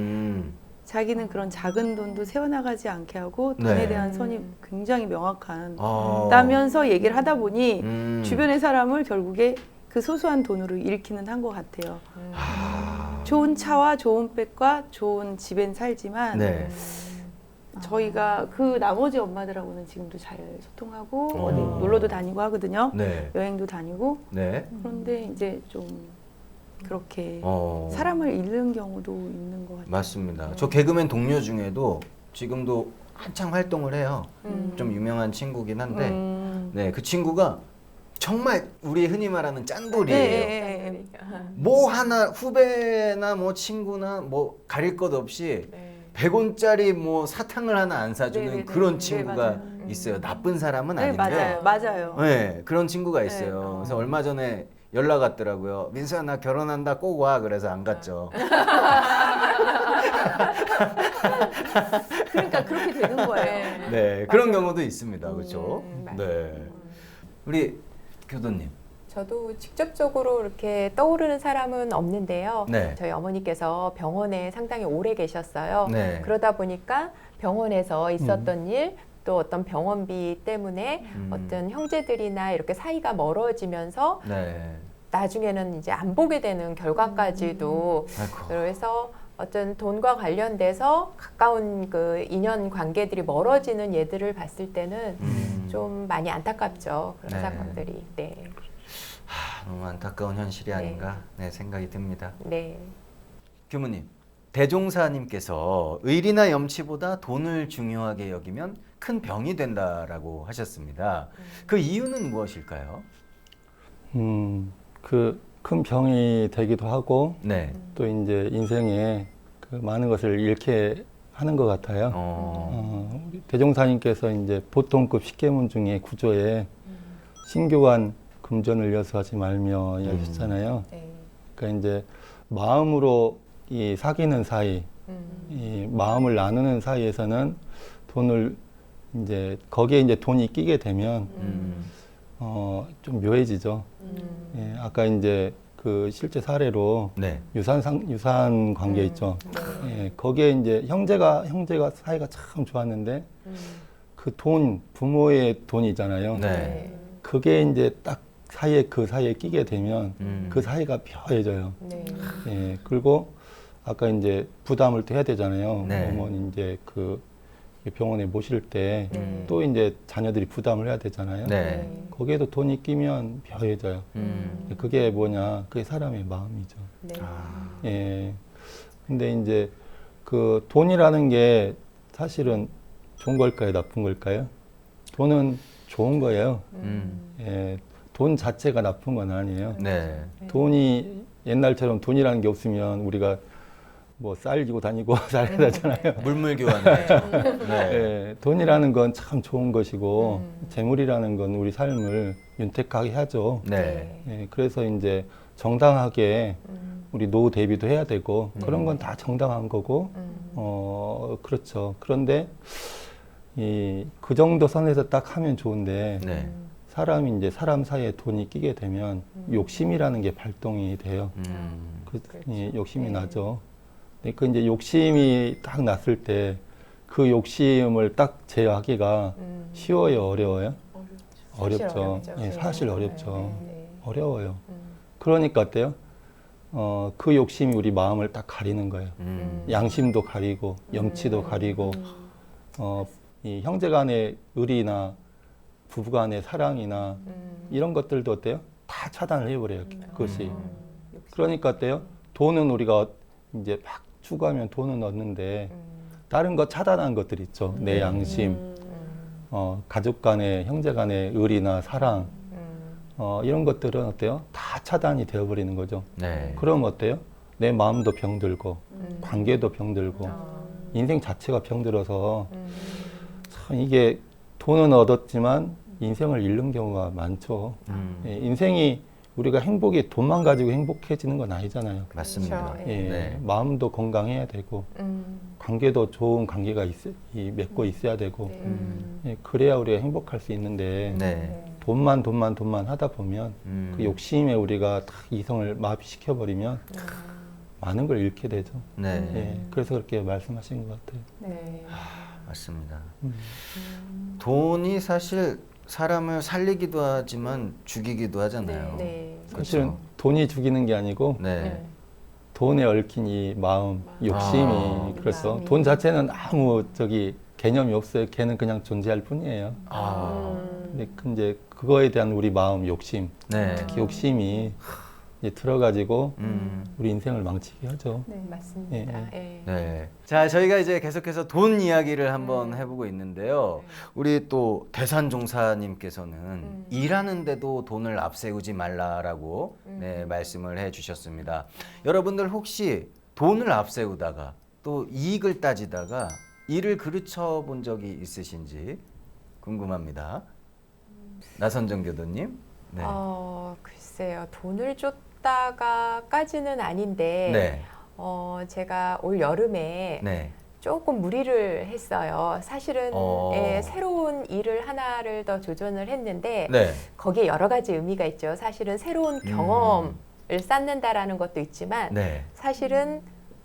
C: 자기는 그런 작은 돈도 세워나가지 않게 하고 돈에
A: 네.
C: 대한 선이 굉장히 명확하다면서 얘기를 하다 보니 주변의 사람을 결국에 그 소소한 돈으로 일으키는 한 것 같아요. 좋은 차와 좋은 백과 좋은 집엔 살지만
A: 네.
C: 저희가 그 나머지 엄마들하고는 지금도 잘 소통하고 어디 놀러도 다니고 하거든요.
A: 네.
C: 여행도 다니고
A: 네.
C: 그런데 이제 좀 그렇게
A: 어.
C: 사람을 잃는 경우도 있는 것 같아요.
A: 맞습니다. 저 개그맨 동료 중에도 지금도 한창 활동을 해요. 좀 유명한 친구긴 한데, 네, 그 친구가 정말 우리 흔히 말하는 짠돌이에요.
C: 네.
A: 뭐 하나 후배나 뭐 친구나 뭐 가릴 것 없이 100원짜리 뭐 사탕을 하나 안 사주는
C: 네, 네,
A: 그런
C: 네,
A: 친구가
C: 맞아요.
A: 있어요. 나쁜 사람은
C: 네,
A: 아닌데,
C: 맞아요.
A: 네, 그런 친구가 있어요.
C: 네.
A: 그래서 얼마 전에 연락 왔더라고요. 민수야 나 결혼한다 꼭 와. 그래서 안 갔죠.
C: 그러니까 그렇게 되는 거예요.
A: 네, 그런 경우도 있습니다. 그렇죠?
D: 맞아요.
A: 네. 우리 교도님.
D: 저도 직접적으로 이렇게 떠오르는 사람은 없는데요.
A: 네.
D: 저희 어머니께서 병원에 상당히 오래 계셨어요.
A: 네.
D: 그러다 보니까 병원에서 있었던 일, 또 어떤 병원비 때문에 어떤 형제들이나 이렇게 사이가 멀어지면서
A: 네.
D: 나중에는 이제 안 보게 되는 결과까지도
A: 아이고.
D: 그래서 어떤 돈과 관련돼서 가까운 그 인연 관계들이 멀어지는 예들을 봤을 때는 좀 많이 안타깝죠. 그런
A: 네.
D: 사건들이. 네.
A: 너무 안타까운 현실이 아닌가 네, 생각이 듭니다.
D: 네.
A: 교무님, 대종사님께서 의리나 염치보다 돈을 중요하게 여기면 큰 병이 된다라고 하셨습니다. 그 이유는 무엇일까요?
E: 그 큰 병이 되기도 하고
A: 네.
E: 또 이제 인생에 그 많은 것을 잃게 하는 것 같아요. 우리 대종사님께서 이제 보통급 십계문 중에 구조에 신교관 금전을 여수하지 말며 이야기하셨잖아요.
D: 네.
E: 그러니까 이제 마음으로 이 사귀는 사이, 이 마음을 나누는 사이에서는 돈을 이제 거기에 이제 돈이 끼게 되면 좀 묘해지죠. 예, 아까 이제 그 실제 사례로
A: 네.
E: 유산 관계 있죠. 예, 거기에 이제 형제가 사이가 참 좋았는데 그 돈, 부모의 돈이잖아요.
A: 네.
E: 그게 이제 딱 그 사이에 끼게 되면 그 사이가 묘해져요.
D: 네.
E: 예, 그리고 아까 이제 부담을 또 해야 되잖아요.
A: 네.
E: 어머니 이제 그 병원에 모실 때 또 이제 자녀들이 부담을 해야 되잖아요.
A: 네.
E: 거기에도 돈이 끼면 묘해져요. 그게 뭐냐? 그게 사람의 마음이죠.
D: 네.
E: 예. 근데 이제 그 돈이라는 게 사실은 좋은 걸까요? 나쁜 걸까요? 돈은 좋은 거예요. 예. 돈 자체가 나쁜 건 아니에요.
A: 네.
E: 돈이 옛날처럼 돈이라는 게 없으면 우리가 뭐 쌀 지고 다니고 살아야 되잖아요.
A: 물물 교환이죠. 네.
E: 예, 돈이라는 건 참 좋은 것이고 재물이라는 건 우리 삶을 윤택하게 하죠.
A: 네.
E: 예, 그래서 이제 정당하게 우리 노후 대비도 해야 되고 그런 건 다 정당한 거고 그렇죠. 그런데 그 정도 선에서 딱 하면 좋은데
A: 네.
E: 사람이 이제 사람 사이에 돈이 끼게 되면 욕심이라는 게 발동이 돼요. 예, 욕심이 나죠. 그 이제 욕심이 딱 났을 때 그 욕심을 딱 제어하기가 쉬워요, 어려워요? 어렵죠. 예, 사실 어렵죠.
D: 네.
E: 어려워요. 그러니까 어때요? 그 욕심이 우리 마음을 딱 가리는 거예요. 양심도 가리고, 염치도 가리고, 이 형제 간의 의리나 부부 간의 사랑이나 이런 것들도 어때요? 다 차단을 해버려요, 그것이. 그러니까 어때요? 돈은 우리가 이제 막 추구하면 돈은 얻는데, 다른 거 차단한 것들 있죠. 내 양심, 가족 간의, 형제 간의 의리나 사랑, 이런 것들은 어때요? 다 차단이 되어버리는 거죠.
A: 네.
E: 그럼 어때요? 내 마음도 병들고, 관계도 병들고, 인생 자체가 병들어서, 참 이게 돈은 얻었지만 인생을 잃는 경우가 많죠. 예, 인생이 우리가 돈만 가지고 행복해지는 건 아니잖아요.
A: 맞습니다.
D: 그렇죠.
E: 예,
A: 네.
E: 마음도 건강해야 되고, 관계도 좋은 관계가 맺고 있어야 되고, 예, 그래야 우리가 행복할 수 있는데,
A: 네.
E: 돈만 하다 보면, 그 욕심에 우리가 딱 이성을 마비시켜버리면, 많은 걸 잃게 되죠.
A: 네.
E: 예, 그래서 그렇게 말씀하신 것 같아요.
D: 네.
A: 맞습니다. 돈이 사실 사람을 살리기도 하지만 죽이기도 하잖아요.
D: 네.
E: 사실은
A: 그렇죠.
E: 돈이 죽이는 게 아니고,
A: 네.
E: 돈에 얽힌 이 마음, 욕심이, 그래서
D: 마음이.
E: 돈 자체는 아무 개념이 없어요. 걔는 그냥 존재할 뿐이에요. 근데 이제 그거에 대한 우리 마음, 욕심,
A: 네.
E: 특히 욕심이 이제 들어가지고 우리 인생을 망치게 하죠.
D: 네, 맞습니다.
E: 예.
D: 예.
A: 네. 자, 저희가 이제 계속해서 돈 이야기를 한번 해보고 있는데요. 우리 또 대산종사님께서는 일하는데도 돈을 앞세우지 말라라고 네, 말씀을 해주셨습니다. 여러분들 혹시 돈을 앞세우다가 또 이익을 따지다가 일을 그르쳐 본 적이 있으신지 궁금합니다. 나선정 교도님. 네.
D: 글쎄요. 돈을 줬다가까지는 아닌데
A: 네.
D: 제가 올 여름에
A: 네.
D: 조금 무리를 했어요. 사실은 예, 새로운 일을 하나를 더 도전을 했는데
A: 네.
D: 거기에 여러 가지 의미가 있죠. 사실은 새로운 경험을 쌓는다라는 것도 있지만
A: 네.
D: 사실은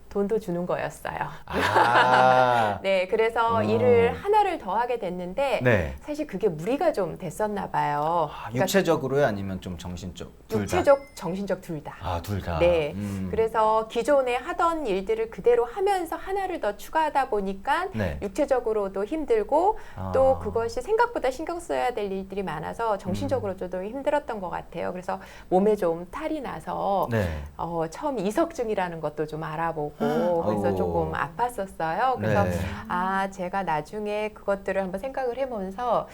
D: 돈도 주는 거였어요.
A: 아.
D: 네, 그래서 일을 하나를 더 하게 됐는데
A: 네.
D: 사실 그게 무리가 좀 됐었나 봐요.
A: 아, 육체적으로요, 아니면 좀 정신적? 둘 다?
D: 육체적, 정신적 둘 다.
A: 아, 둘 다.
D: 네. 그래서 기존에 하던 일들을 그대로 하면서 하나를 더 추가하다 보니까
A: 네.
D: 육체적으로도 힘들고
A: 아.
D: 또 그것이 생각보다 신경 써야 될 일들이 많아서 정신적으로도 힘들었던 것 같아요. 그래서 몸에 좀 탈이 나서
A: 네.
D: 처음 이석증이라는 것도 좀 알아보고 그래서
A: 아이고.
D: 조금 아팠었어요. 그래서
A: 네.
D: 제가 나중에 그것들을 한번 생각을 해보면서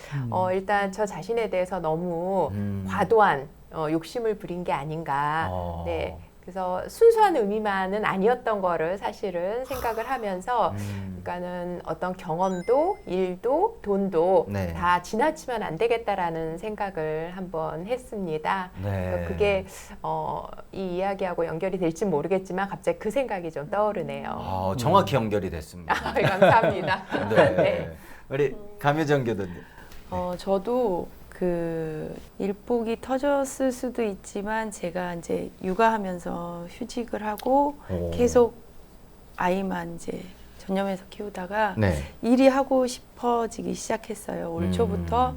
D: 일단 저 자신에 대해서 너무 과도한 욕심을 부린 게 아닌가. 네. 그래서 순수한 의미만은 아니었던 거를 사실은 생각을 하면서 그러니까는 어떤 경험도 일도 돈도
A: 네.
D: 다 지나치면 안 되겠다라는 생각을 한번 했습니다.
A: 네.
D: 그게 이 이야기하고 연결이 될지 모르겠지만 갑자기 그 생각이 좀 떠오르네요.
A: 정확히 연결이 됐습니다.
D: 감사합니다.
A: 네.
D: 네.
A: 우리 감효정 교도님.
C: 저도 그 일복이 터졌을 수도 있지만 제가 이제 육아하면서 휴직을 하고 계속 아이만 이제 전념해서 키우다가
A: 네.
C: 일이 하고 싶어지기 시작했어요. 올 초부터.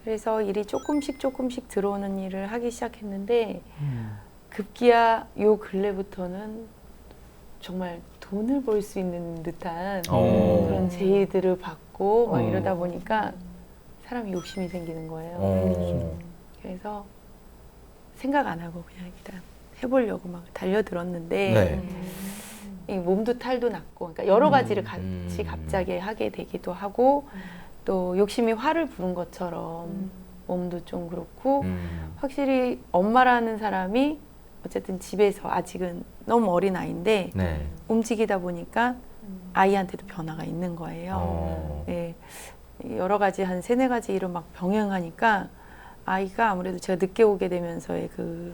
C: 그래서 일이 조금씩 들어오는 일을 하기 시작했는데 급기야 요 근래부터는 정말 돈을 벌 수 있는 듯한 그런 제의들을 받고 막 이러다 보니까 사람이 욕심이 생기는 거예요. 그래서 생각 안 하고 그냥 일단 해보려고 막 달려들었는데
A: 네.
C: 이 몸도 탈도 났고 그러니까 여러 가지를 같이 갑자기 하게 되기도 하고 또 욕심이 화를 부른 것처럼 몸도 좀 그렇고 확실히 엄마라는 사람이 어쨌든 집에서 아직은 너무 어린 아이인데
A: 네.
C: 움직이다 보니까 아이한테도 변화가 있는 거예요. 네. 여러 가지 한 3-4가지 일을 막 병행하니까 아이가 아무래도 제가 늦게 오게 되면서의 그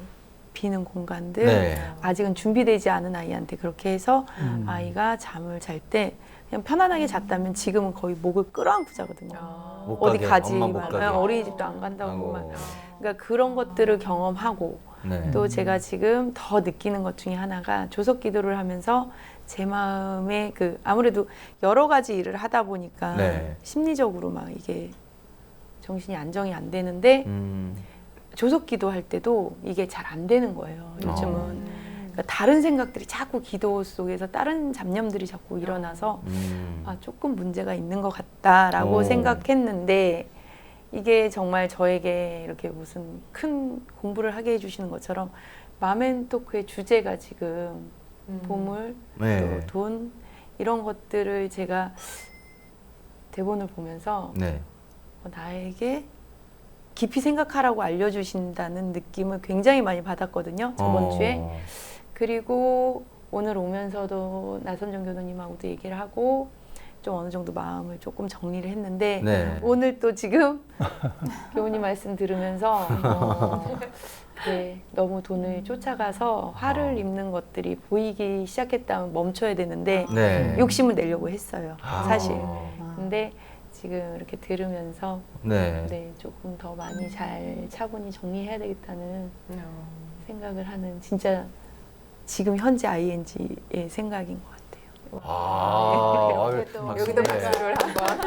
C: 비는 공간들
A: 네.
C: 아직은 준비되지 않은 아이한테 그렇게 해서 아이가 잠을 잘 때 그냥 편안하게 잤다면 지금은 거의 목을 끌어안고 자거든요.
A: 못
C: 어디
A: 가게,
C: 가지
A: 엄마 못
C: 막
A: 가게.
C: 어린이집도 안 간다고
A: 아이고.
C: 막 그러니까 그런 것들을 경험하고
A: 네.
C: 또 제가 지금 더 느끼는 것 중에 하나가 조석 기도를 하면서 제 마음에 그 아무래도 여러 가지 일을 하다 보니까
A: 네.
C: 심리적으로 막 이게 정신이 안정이 안 되는데 조석 기도할 때도 이게 잘 안 되는 거예요. 요즘은 그러니까 다른 생각들이 자꾸 기도 속에서 다른 잡념들이 자꾸 일어나서 조금 문제가 있는 것 같다라고 생각했는데 이게 정말 저에게 이렇게 무슨 큰 공부를 하게 해주시는 것처럼 마멘토크의 주제가 지금 보물,
A: 네.
C: 또 돈 이런 것들을 제가 대본을 보면서
A: 네.
C: 나에게 깊이 생각하라고 알려주신다는 느낌을 굉장히 많이 받았거든요. 저번 주에. 그리고 오늘 오면서도 나선정 교도님하고도 얘기를 하고 좀 어느 정도 마음을 조금 정리를 했는데
A: 네.
C: 오늘 또 지금 교우님 말씀 들으면서 네, 너무 돈을 쫓아가서 화를 입는 것들이 보이기 시작했다면 멈춰야 되는데
A: 네.
C: 욕심을 내려고 했어요. 사실.
A: 아.
C: 근데 지금 이렇게 들으면서
A: 네.
C: 조금 더 많이 잘 차분히 정리해야 되겠다는 생각을 하는 진짜 지금 현재 ING의 생각인 것 같아요.
D: 여기도 박수를 한번.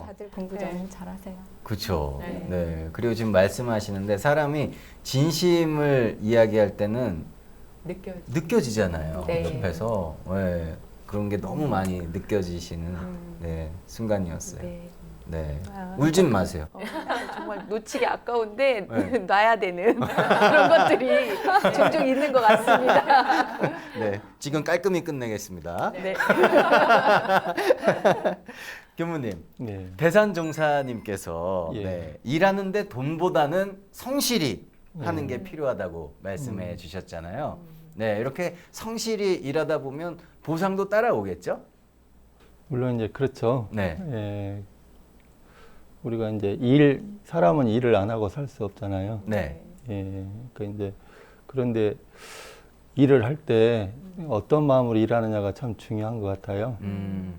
B: 다들 공부 좀 잘하세요.
A: 그렇죠.
D: 네.
A: 네. 그리고 지금 말씀하시는데 사람이 진심을 이야기할 때는 느껴지잖아요.
D: 네.
A: 옆에서 네. 그런 게 너무 많이 느껴지시는 네, 순간이었어요.
C: 네.
A: 네.
C: 아,
A: 울진 마세요.
C: 정말 놓치기 아까운데
A: 네.
C: 놔야 되는 그런 것들이 종종 있는 것 같습니다.
A: 네. 지금 깔끔히 끝내겠습니다.
C: 네.
A: 교무님,
E: 네.
A: 대산종사님께서
E: 예.
A: 네, 일하는데 돈보다는 성실히 하는 게 필요하다고 말씀해 주셨잖아요. 네, 이렇게 성실히 일하다 보면 보상도 따라오겠죠?
E: 물론 이제 그렇죠.
A: 네.
E: 예, 우리가 이제 사람은 일을 안 하고 살 수 없잖아요.
A: 네.
E: 예, 그런데 일을 할 때 어떤 마음으로 일하느냐가 참 중요한 것 같아요.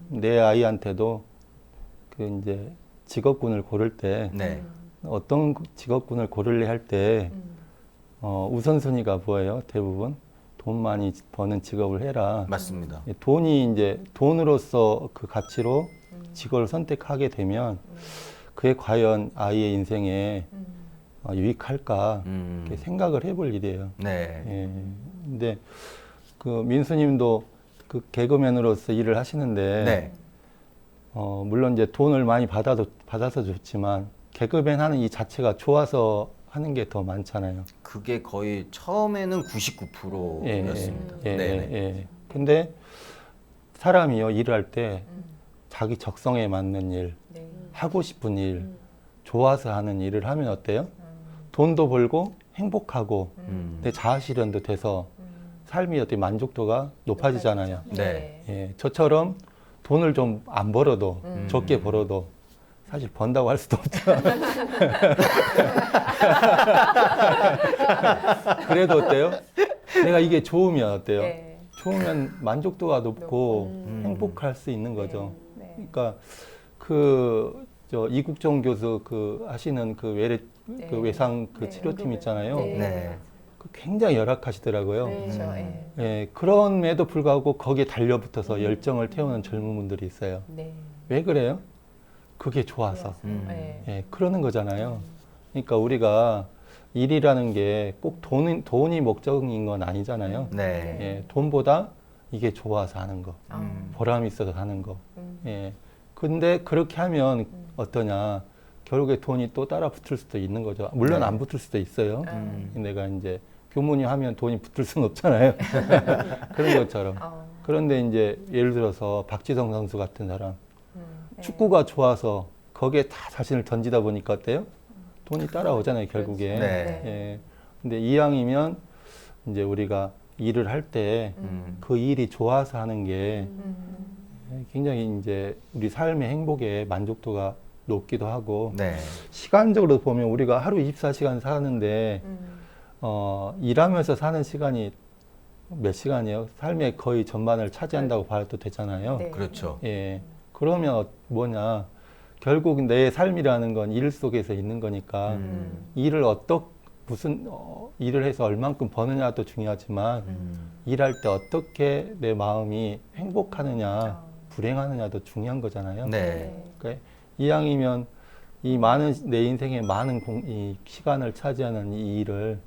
E: 내 아이한테도 그 이제 직업군을 고를 때
A: 네.
E: 어떤 직업군을 고를래 할 때 우선순위가 뭐예요? 대부분 돈 많이 버는 직업을 해라.
A: 맞습니다.
E: 돈이 이제 돈으로서 그 가치로 직업을 선택하게 되면 그게 과연 아이의 인생에 유익할까 이렇게 생각을 해볼 일이에요.
A: 네.
E: 예. 근데 그 민수님도 그 개그맨으로서 일을 하시는데
A: 네.
E: 물론 이제 돈을 많이 받아서 좋지만 개그맨 하는 이 자체가 좋아서 하는 게 더 많잖아요.
A: 그게 거의 처음에는 99%였습니다.
E: 예,
A: 네.
E: 예. 근데 사람이요, 일을 할 때 자기 적성에 맞는 일,
D: 네.
E: 하고 싶은 일, 좋아서 하는 일을 하면 어때요? 돈도 벌고 행복하고 내 자아 실현도 돼서 삶이 어떻게 만족도가 높아지잖아요.
A: 네.
E: 예, 저처럼 돈을 좀 안 벌어도 적게 벌어도 사실 번다고 할 수도 없죠. 그래도 어때요? 내가 이게 좋으면 어때요?
D: 네.
E: 좋으면 만족도가 높고 행복할 수 있는 거죠. 그러니까 저 이국종 교수 하시는 그 외상 치료팀 있잖아요.
A: 네.
E: 굉장히 열악하시더라고요.
D: 그렇죠.
E: 예, 그럼에도 불구하고 거기에 달려붙어서 열정을 태우는 젊은 분들이 있어요.
D: 네.
E: 왜 그래요? 그게 좋아서.
D: 네.
E: 예, 그러는 거잖아요. 그러니까 우리가 일이라는 게 꼭 돈이 목적인 건 아니잖아요.
A: 네.
E: 예, 돈보다 이게 좋아서 하는 거, 보람이 있어서 하는 거. 예. 근데 그렇게 하면 어떠냐? 결국에 돈이 또 따라 붙을 수도 있는 거죠. 물론
A: 네.
E: 안 붙을 수도 있어요. 내가 이제 교문이 하면 돈이 붙을 수는 없잖아요. 그런 것처럼. 그런데 이제 예를 들어서 박지성 선수 같은 사람, 축구가 좋아서 거기에 다 자신을 던지다 보니까 어때요? 돈이 따라오잖아요, 결국에.
A: 네.
E: 예. 근데 이왕이면 이제 우리가 일을 할 때 그 일이 좋아서 하는 게 굉장히 이제 우리 삶의 행복에 만족도가 높기도 하고
A: 네.
E: 시간적으로 보면 우리가 하루 24시간 사는데 일하면서 사는 시간이 몇 시간이에요? 삶의 거의 전반을 차지한다고 봐도 되잖아요.
D: 네.
A: 그렇죠.
E: 예. 그러면 뭐냐? 결국 내 삶이라는 건 일 속에서 있는 거니까 일을 무슨 일을 해서 얼만큼 버느냐도 중요하지만 일할 때 어떻게 내 마음이 행복하느냐, 불행하느냐도 중요한 거잖아요.
A: 네.
E: 그러니까 이왕이면 이 많은 내 인생의 많은 이 시간을 차지하는 이 일을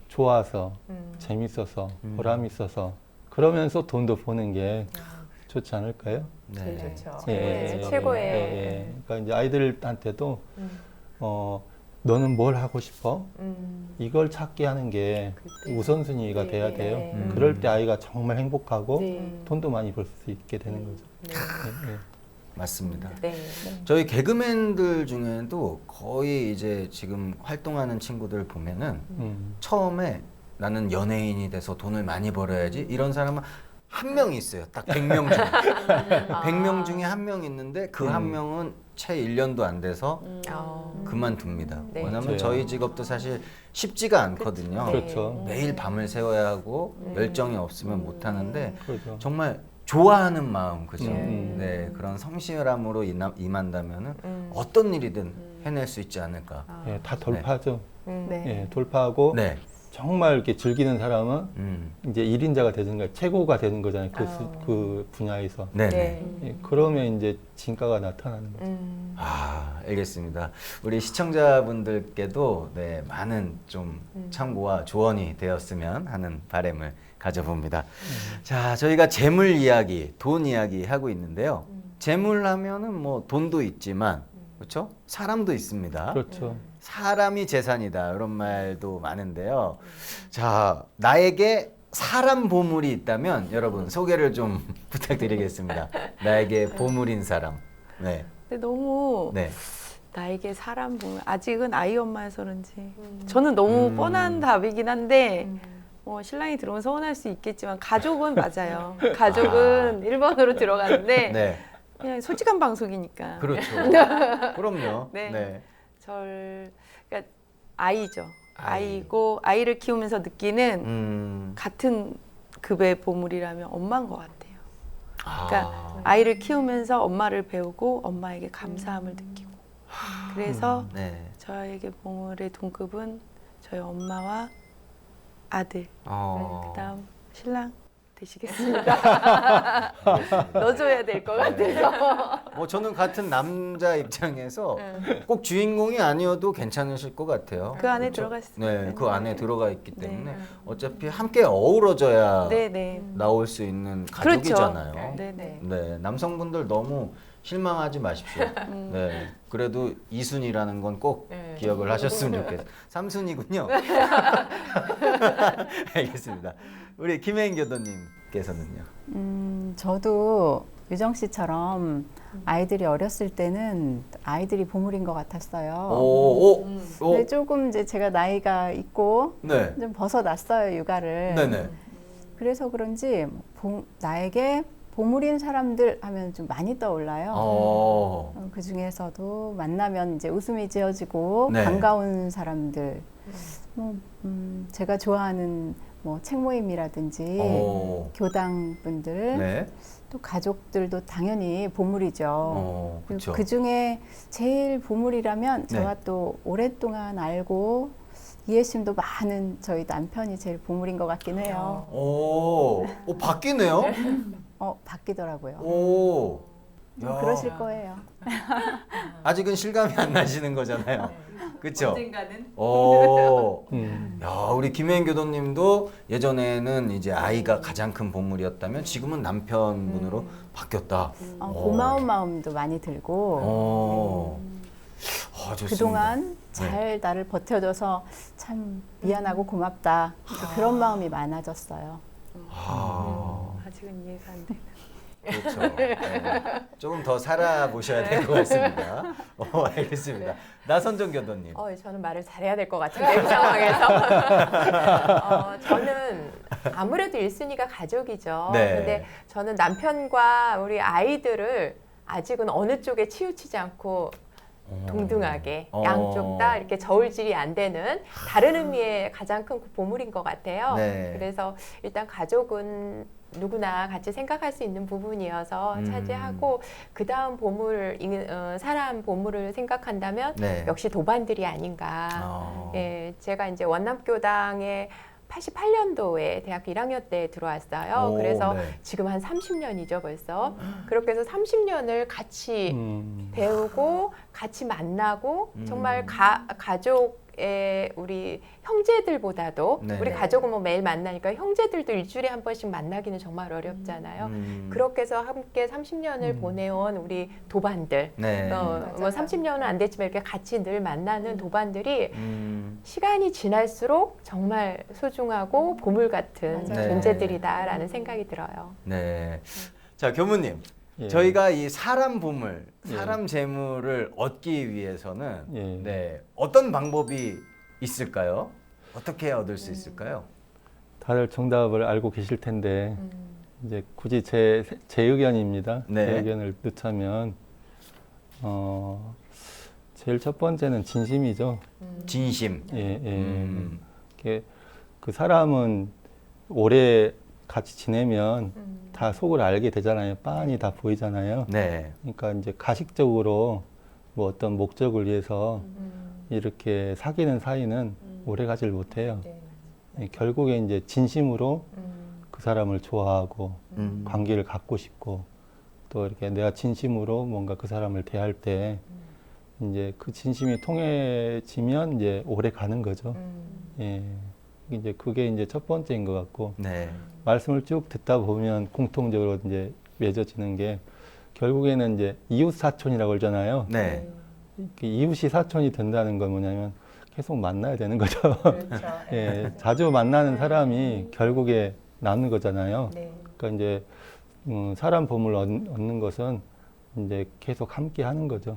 E: 좋아서 재밌어서 보람 있어서 그러면서 돈도 버는 게 좋지 않을까요?
D: 제일
A: 네.
D: 좋죠.
E: 예,
D: 최고예요.
E: 예. 그러니까 이제 아이들한테도 너는 뭘 하고 싶어? 이걸 찾게 하는 게 우선순위가 돼야 돼요. 그럴 때 아이가 정말 행복하고 돈도 많이 벌 수 있게 되는 거죠. 예, 예.
A: 맞습니다.
D: 네.
A: 저희 개그맨들 중에도 거의 이제 지금 활동하는 친구들 보면은 처음에 나는 연예인이 돼서 돈을 많이 벌어야지 이런 사람은 한 명이 있어요. 딱 100명 중에. 100명 중에 한 명 있는데 그 한 명은 채 1년도 안 돼서 그만둡니다.
D: 네.
A: 왜냐면
E: 맞아요.
A: 저희 직업도 사실 쉽지가 않거든요.
E: 그렇죠.
A: 매일 밤을 새워야 하고 열정이 없으면 못 하는데
E: 그렇죠.
A: 정말 좋아하는 마음, 그죠?
E: 음.
A: 네, 그런 성실함으로 임한다면은 어떤 일이든 해낼 수 있지 않을까.
E: 예, 다 돌파하죠.
B: 네.
E: 예, 돌파하고
A: 네.
E: 정말 이렇게 즐기는 사람은 이제 1인자가 되는 거예요. 최고가 되는 거잖아요. 그 분야에서.
A: 네네.
D: 네.
E: 예, 그러면 이제 진가가 나타나는 거죠.
A: 아, 알겠습니다. 우리 시청자분들께도 네, 많은 좀 참고와 조언이 되었으면 하는 바람을 가져봅니다. 자, 저희가 재물 이야기, 돈 이야기 하고 있는데요. 재물 하면은 뭐 돈도 있지만, 그렇죠? 사람도 있습니다.
E: 그렇죠.
A: 사람이 재산이다 이런 말도 많은데요. 자, 나에게 사람 보물이 있다면 여러분 소개를 좀 부탁드리겠습니다. 나에게 보물인 사람. 네.
C: 근데 너무
A: 네.
C: 나에게 사람 보면 아직은 아이 엄마여서 그런지 저는 너무 뻔한 답이긴 한데 신랑이 들어오면 서운할 수 있겠지만 가족은 맞아요. 가족은 1번으로 들어가는데
A: 네.
C: 그냥 솔직한 방송이니까.
A: 그렇죠. 그럼요.
C: 네.
A: 네.
C: 그러니까 아이죠. 아이고 아이를 키우면서 느끼는 같은 급의 보물이라면 엄마인 것 같아요. 그러니까 아이를 키우면서 엄마를 배우고 엄마에게 감사함을 느끼고 그래서
A: 네.
C: 저에게 보물의 동급은 저희 엄마와 아들 그다음 신랑 되시겠습니다. 넣어줘야 될 것 같아서.
A: 뭐 저는 같은 남자 입장에서 꼭 주인공이 아니어도 괜찮으실 것 같아요.
C: 그 안에
A: 그렇죠?
C: 들어가 있습니다.
A: 네, 그 안에 들어가 있기
C: 네.
A: 때문에 어차피 함께 어우러져야
C: 네네.
A: 나올 수 있는 가족이잖아요.
C: 그렇죠. 네네.
A: 네, 남성분들 너무 실망하지 마십시오. 네, 그래도 이순이라는 건 꼭
D: 네.
A: 기억을 하셨으면 좋겠어요. 삼순이군요. 알겠습니다. 우리 김혜인 교도님께서는요?
B: 저도 유정 씨처럼 아이들이 어렸을 때는 아이들이 보물인 것 같았어요. 근데 조금 이제 제가 나이가 있고
A: 네.
B: 좀 벗어났어요, 육아를.
A: 네네.
B: 그래서 그런지 나에게 보물인 사람들 하면 좀 많이 떠올라요. 그 중에서도 만나면 이제 웃음이 지어지고
A: 네.
B: 반가운 사람들, 제가 좋아하는 뭐 책모임이라든지 교당 분들,
A: 네.
B: 또 가족들도 당연히 보물이죠.
A: 그렇죠.
B: 그 중에 제일 보물이라면
A: 네.
B: 저와 또 오랫동안 알고 이해심도 많은 저희 남편이 제일 보물인 것 같긴 해요.
A: 바뀌네요.
B: 바뀌더라고요.
A: 야.
B: 그러실 거예요.
A: 아직은 실감이 안 나시는 거잖아요. 그렇죠?
C: 언젠가는.
A: 야, 우리 김혜인 교도님도 예전에는 이제 아이가 가장 큰 보물이었다면 지금은 남편분으로 바뀌었다.
B: 고마운 마음도 많이 들고
A: 좋습니다.
B: 그동안 잘 나를 버텨줘서 참 미안하고 고맙다. 그런 마음이 많아졌어요.
C: 아직은 이해가 안 되는.
A: 그렇죠. 네. 조금 더 살아보셔야 될 것 같습니다. 알겠습니다. 나선정 교도님.
D: 저는 말을 잘해야 될 것 같은데 이 상황에서 저는 아무래도 1순위가 가족이죠.
A: 네.
D: 근데 저는 남편과 우리 아이들을 아직은 어느 쪽에 치우치지 않고 동등하게 양쪽 다 이렇게 저울질이 안 되는 다른 의미의 가장 큰 보물인 것 같아요.
A: 네.
D: 그래서 일단 가족은 누구나 같이 생각할 수 있는 부분이어서 차지하고 그 다음 보물, 사람 보물을 생각한다면
A: 네.
D: 역시 도반들이 아닌가. 예, 제가 이제 원남교당에 88년도에 대학교 1학년 때 들어왔어요. 그래서
A: 네.
D: 지금 한 30년이죠 벌써. 그렇게 해서 30년을 같이 배우고 같이 만나고 정말 가족의 우리 형제들보다도
A: 네.
D: 우리 가족은 뭐 매일 만나니까 형제들도 일주일에 한 번씩 만나기는 정말 어렵잖아요. 그렇게 해서 함께 30년을 보내온 우리 도반들
A: 네.
D: 뭐 30년은 안 됐지만 이렇게 같이 늘 만나는 도반들이 시간이 지날수록 정말 소중하고 보물 같은
A: 맞아요.
D: 존재들이다라는 생각이 들어요.
A: 네. 자, 교무님.
E: 예.
A: 저희가 이 사람 보물, 사람 재물을 얻기 위해서는
E: 예.
A: 네, 어떤 방법이 있을까요? 어떻게 얻을 수 있을까요?
E: 다들 정답을 알고 계실 텐데 이제 굳이 제 의견입니다.
A: 네.
E: 제 의견을 넣자면 제일 첫 번째는 진심이죠.
A: 진심.
E: 이게 그 사람은 오래 같이 지내면 다 속을 알게 되잖아요. 빤히 다 보이잖아요.
A: 네.
E: 그러니까 이제 가식적으로 뭐 어떤 목적을 위해서 이렇게 사귀는 사이는 오래 가질 못해요. 결국에 이제 진심으로 그 사람을 좋아하고 관계를 갖고 싶고 또 이렇게 내가 진심으로 뭔가 그 사람을 대할 때 이제 그 진심이 통해지면 이제 오래 가는 거죠. 예. 이제 그게 이제 첫 번째인 것 같고
A: 네.
E: 말씀을 쭉 듣다 보면 공통적으로 이제 맺어지는 게 결국에는 이제 이웃 사촌이라고 그러잖아요.
A: 네.
E: 이웃이 사촌이 된다는 건 뭐냐면 계속 만나야 되는 거죠.
D: 그렇죠.
E: 예, 자주 만나는 사람이 결국에 남는 거잖아요.
D: 네.
E: 그러니까 이제 사람 보물 얻는 것은 이제 계속 함께 하는 거죠.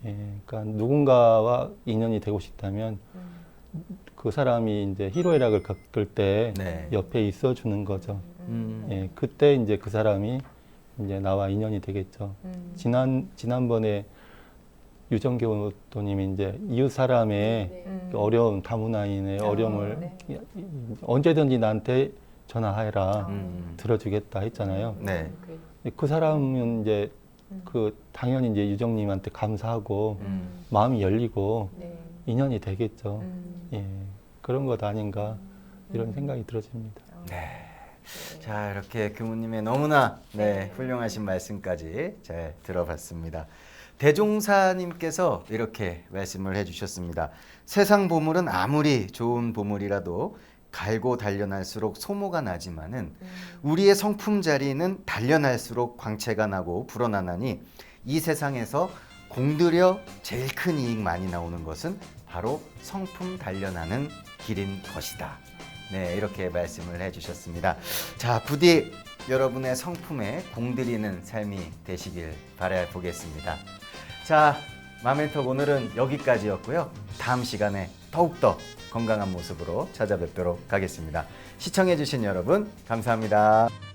E: 예, 그러니까 누군가와 인연이 되고 싶다면 그 사람이 이제 희로애락을 겪을 때
A: 네.
E: 옆에 있어 주는 거죠. 예, 그때 이제 그 사람이 이제 나와 인연이 되겠죠. 지난번에 유정교 도님이 이제 이웃 사람의 어려움, 다문화인의 어려움을 언제든지 나한테 전화해라, 들어주겠다 했잖아요.
A: 네.
E: 그 사람은 이제 그 당연히 이제 유정님한테 감사하고 마음이 열리고 인연이 되겠죠. 예, 그런 것 아닌가 이런 생각이 들어집니다.
A: 네. 자, 이렇게 교무님의 너무나 훌륭하신 말씀까지 잘 들어봤습니다. 대종사님께서 이렇게 말씀을 해주셨습니다. 세상 보물은 아무리 좋은 보물이라도 갈고 단련할수록 소모가 나지만은 우리의 성품 자리는 단련할수록 광채가 나고 불어나나니 이 세상에서 공들여 제일 큰 이익 많이 나오는 것은 바로 성품 단련하는 길인 것이다. 네, 이렇게 말씀을 해주셨습니다. 자, 부디 여러분의 성품에 공들이는 삶이 되시길 바라보겠습니다. 자, 마멘톡 오늘은 여기까지였고요. 다음 시간에 더욱더 건강한 모습으로 찾아뵙도록 하겠습니다. 시청해주신 여러분 감사합니다.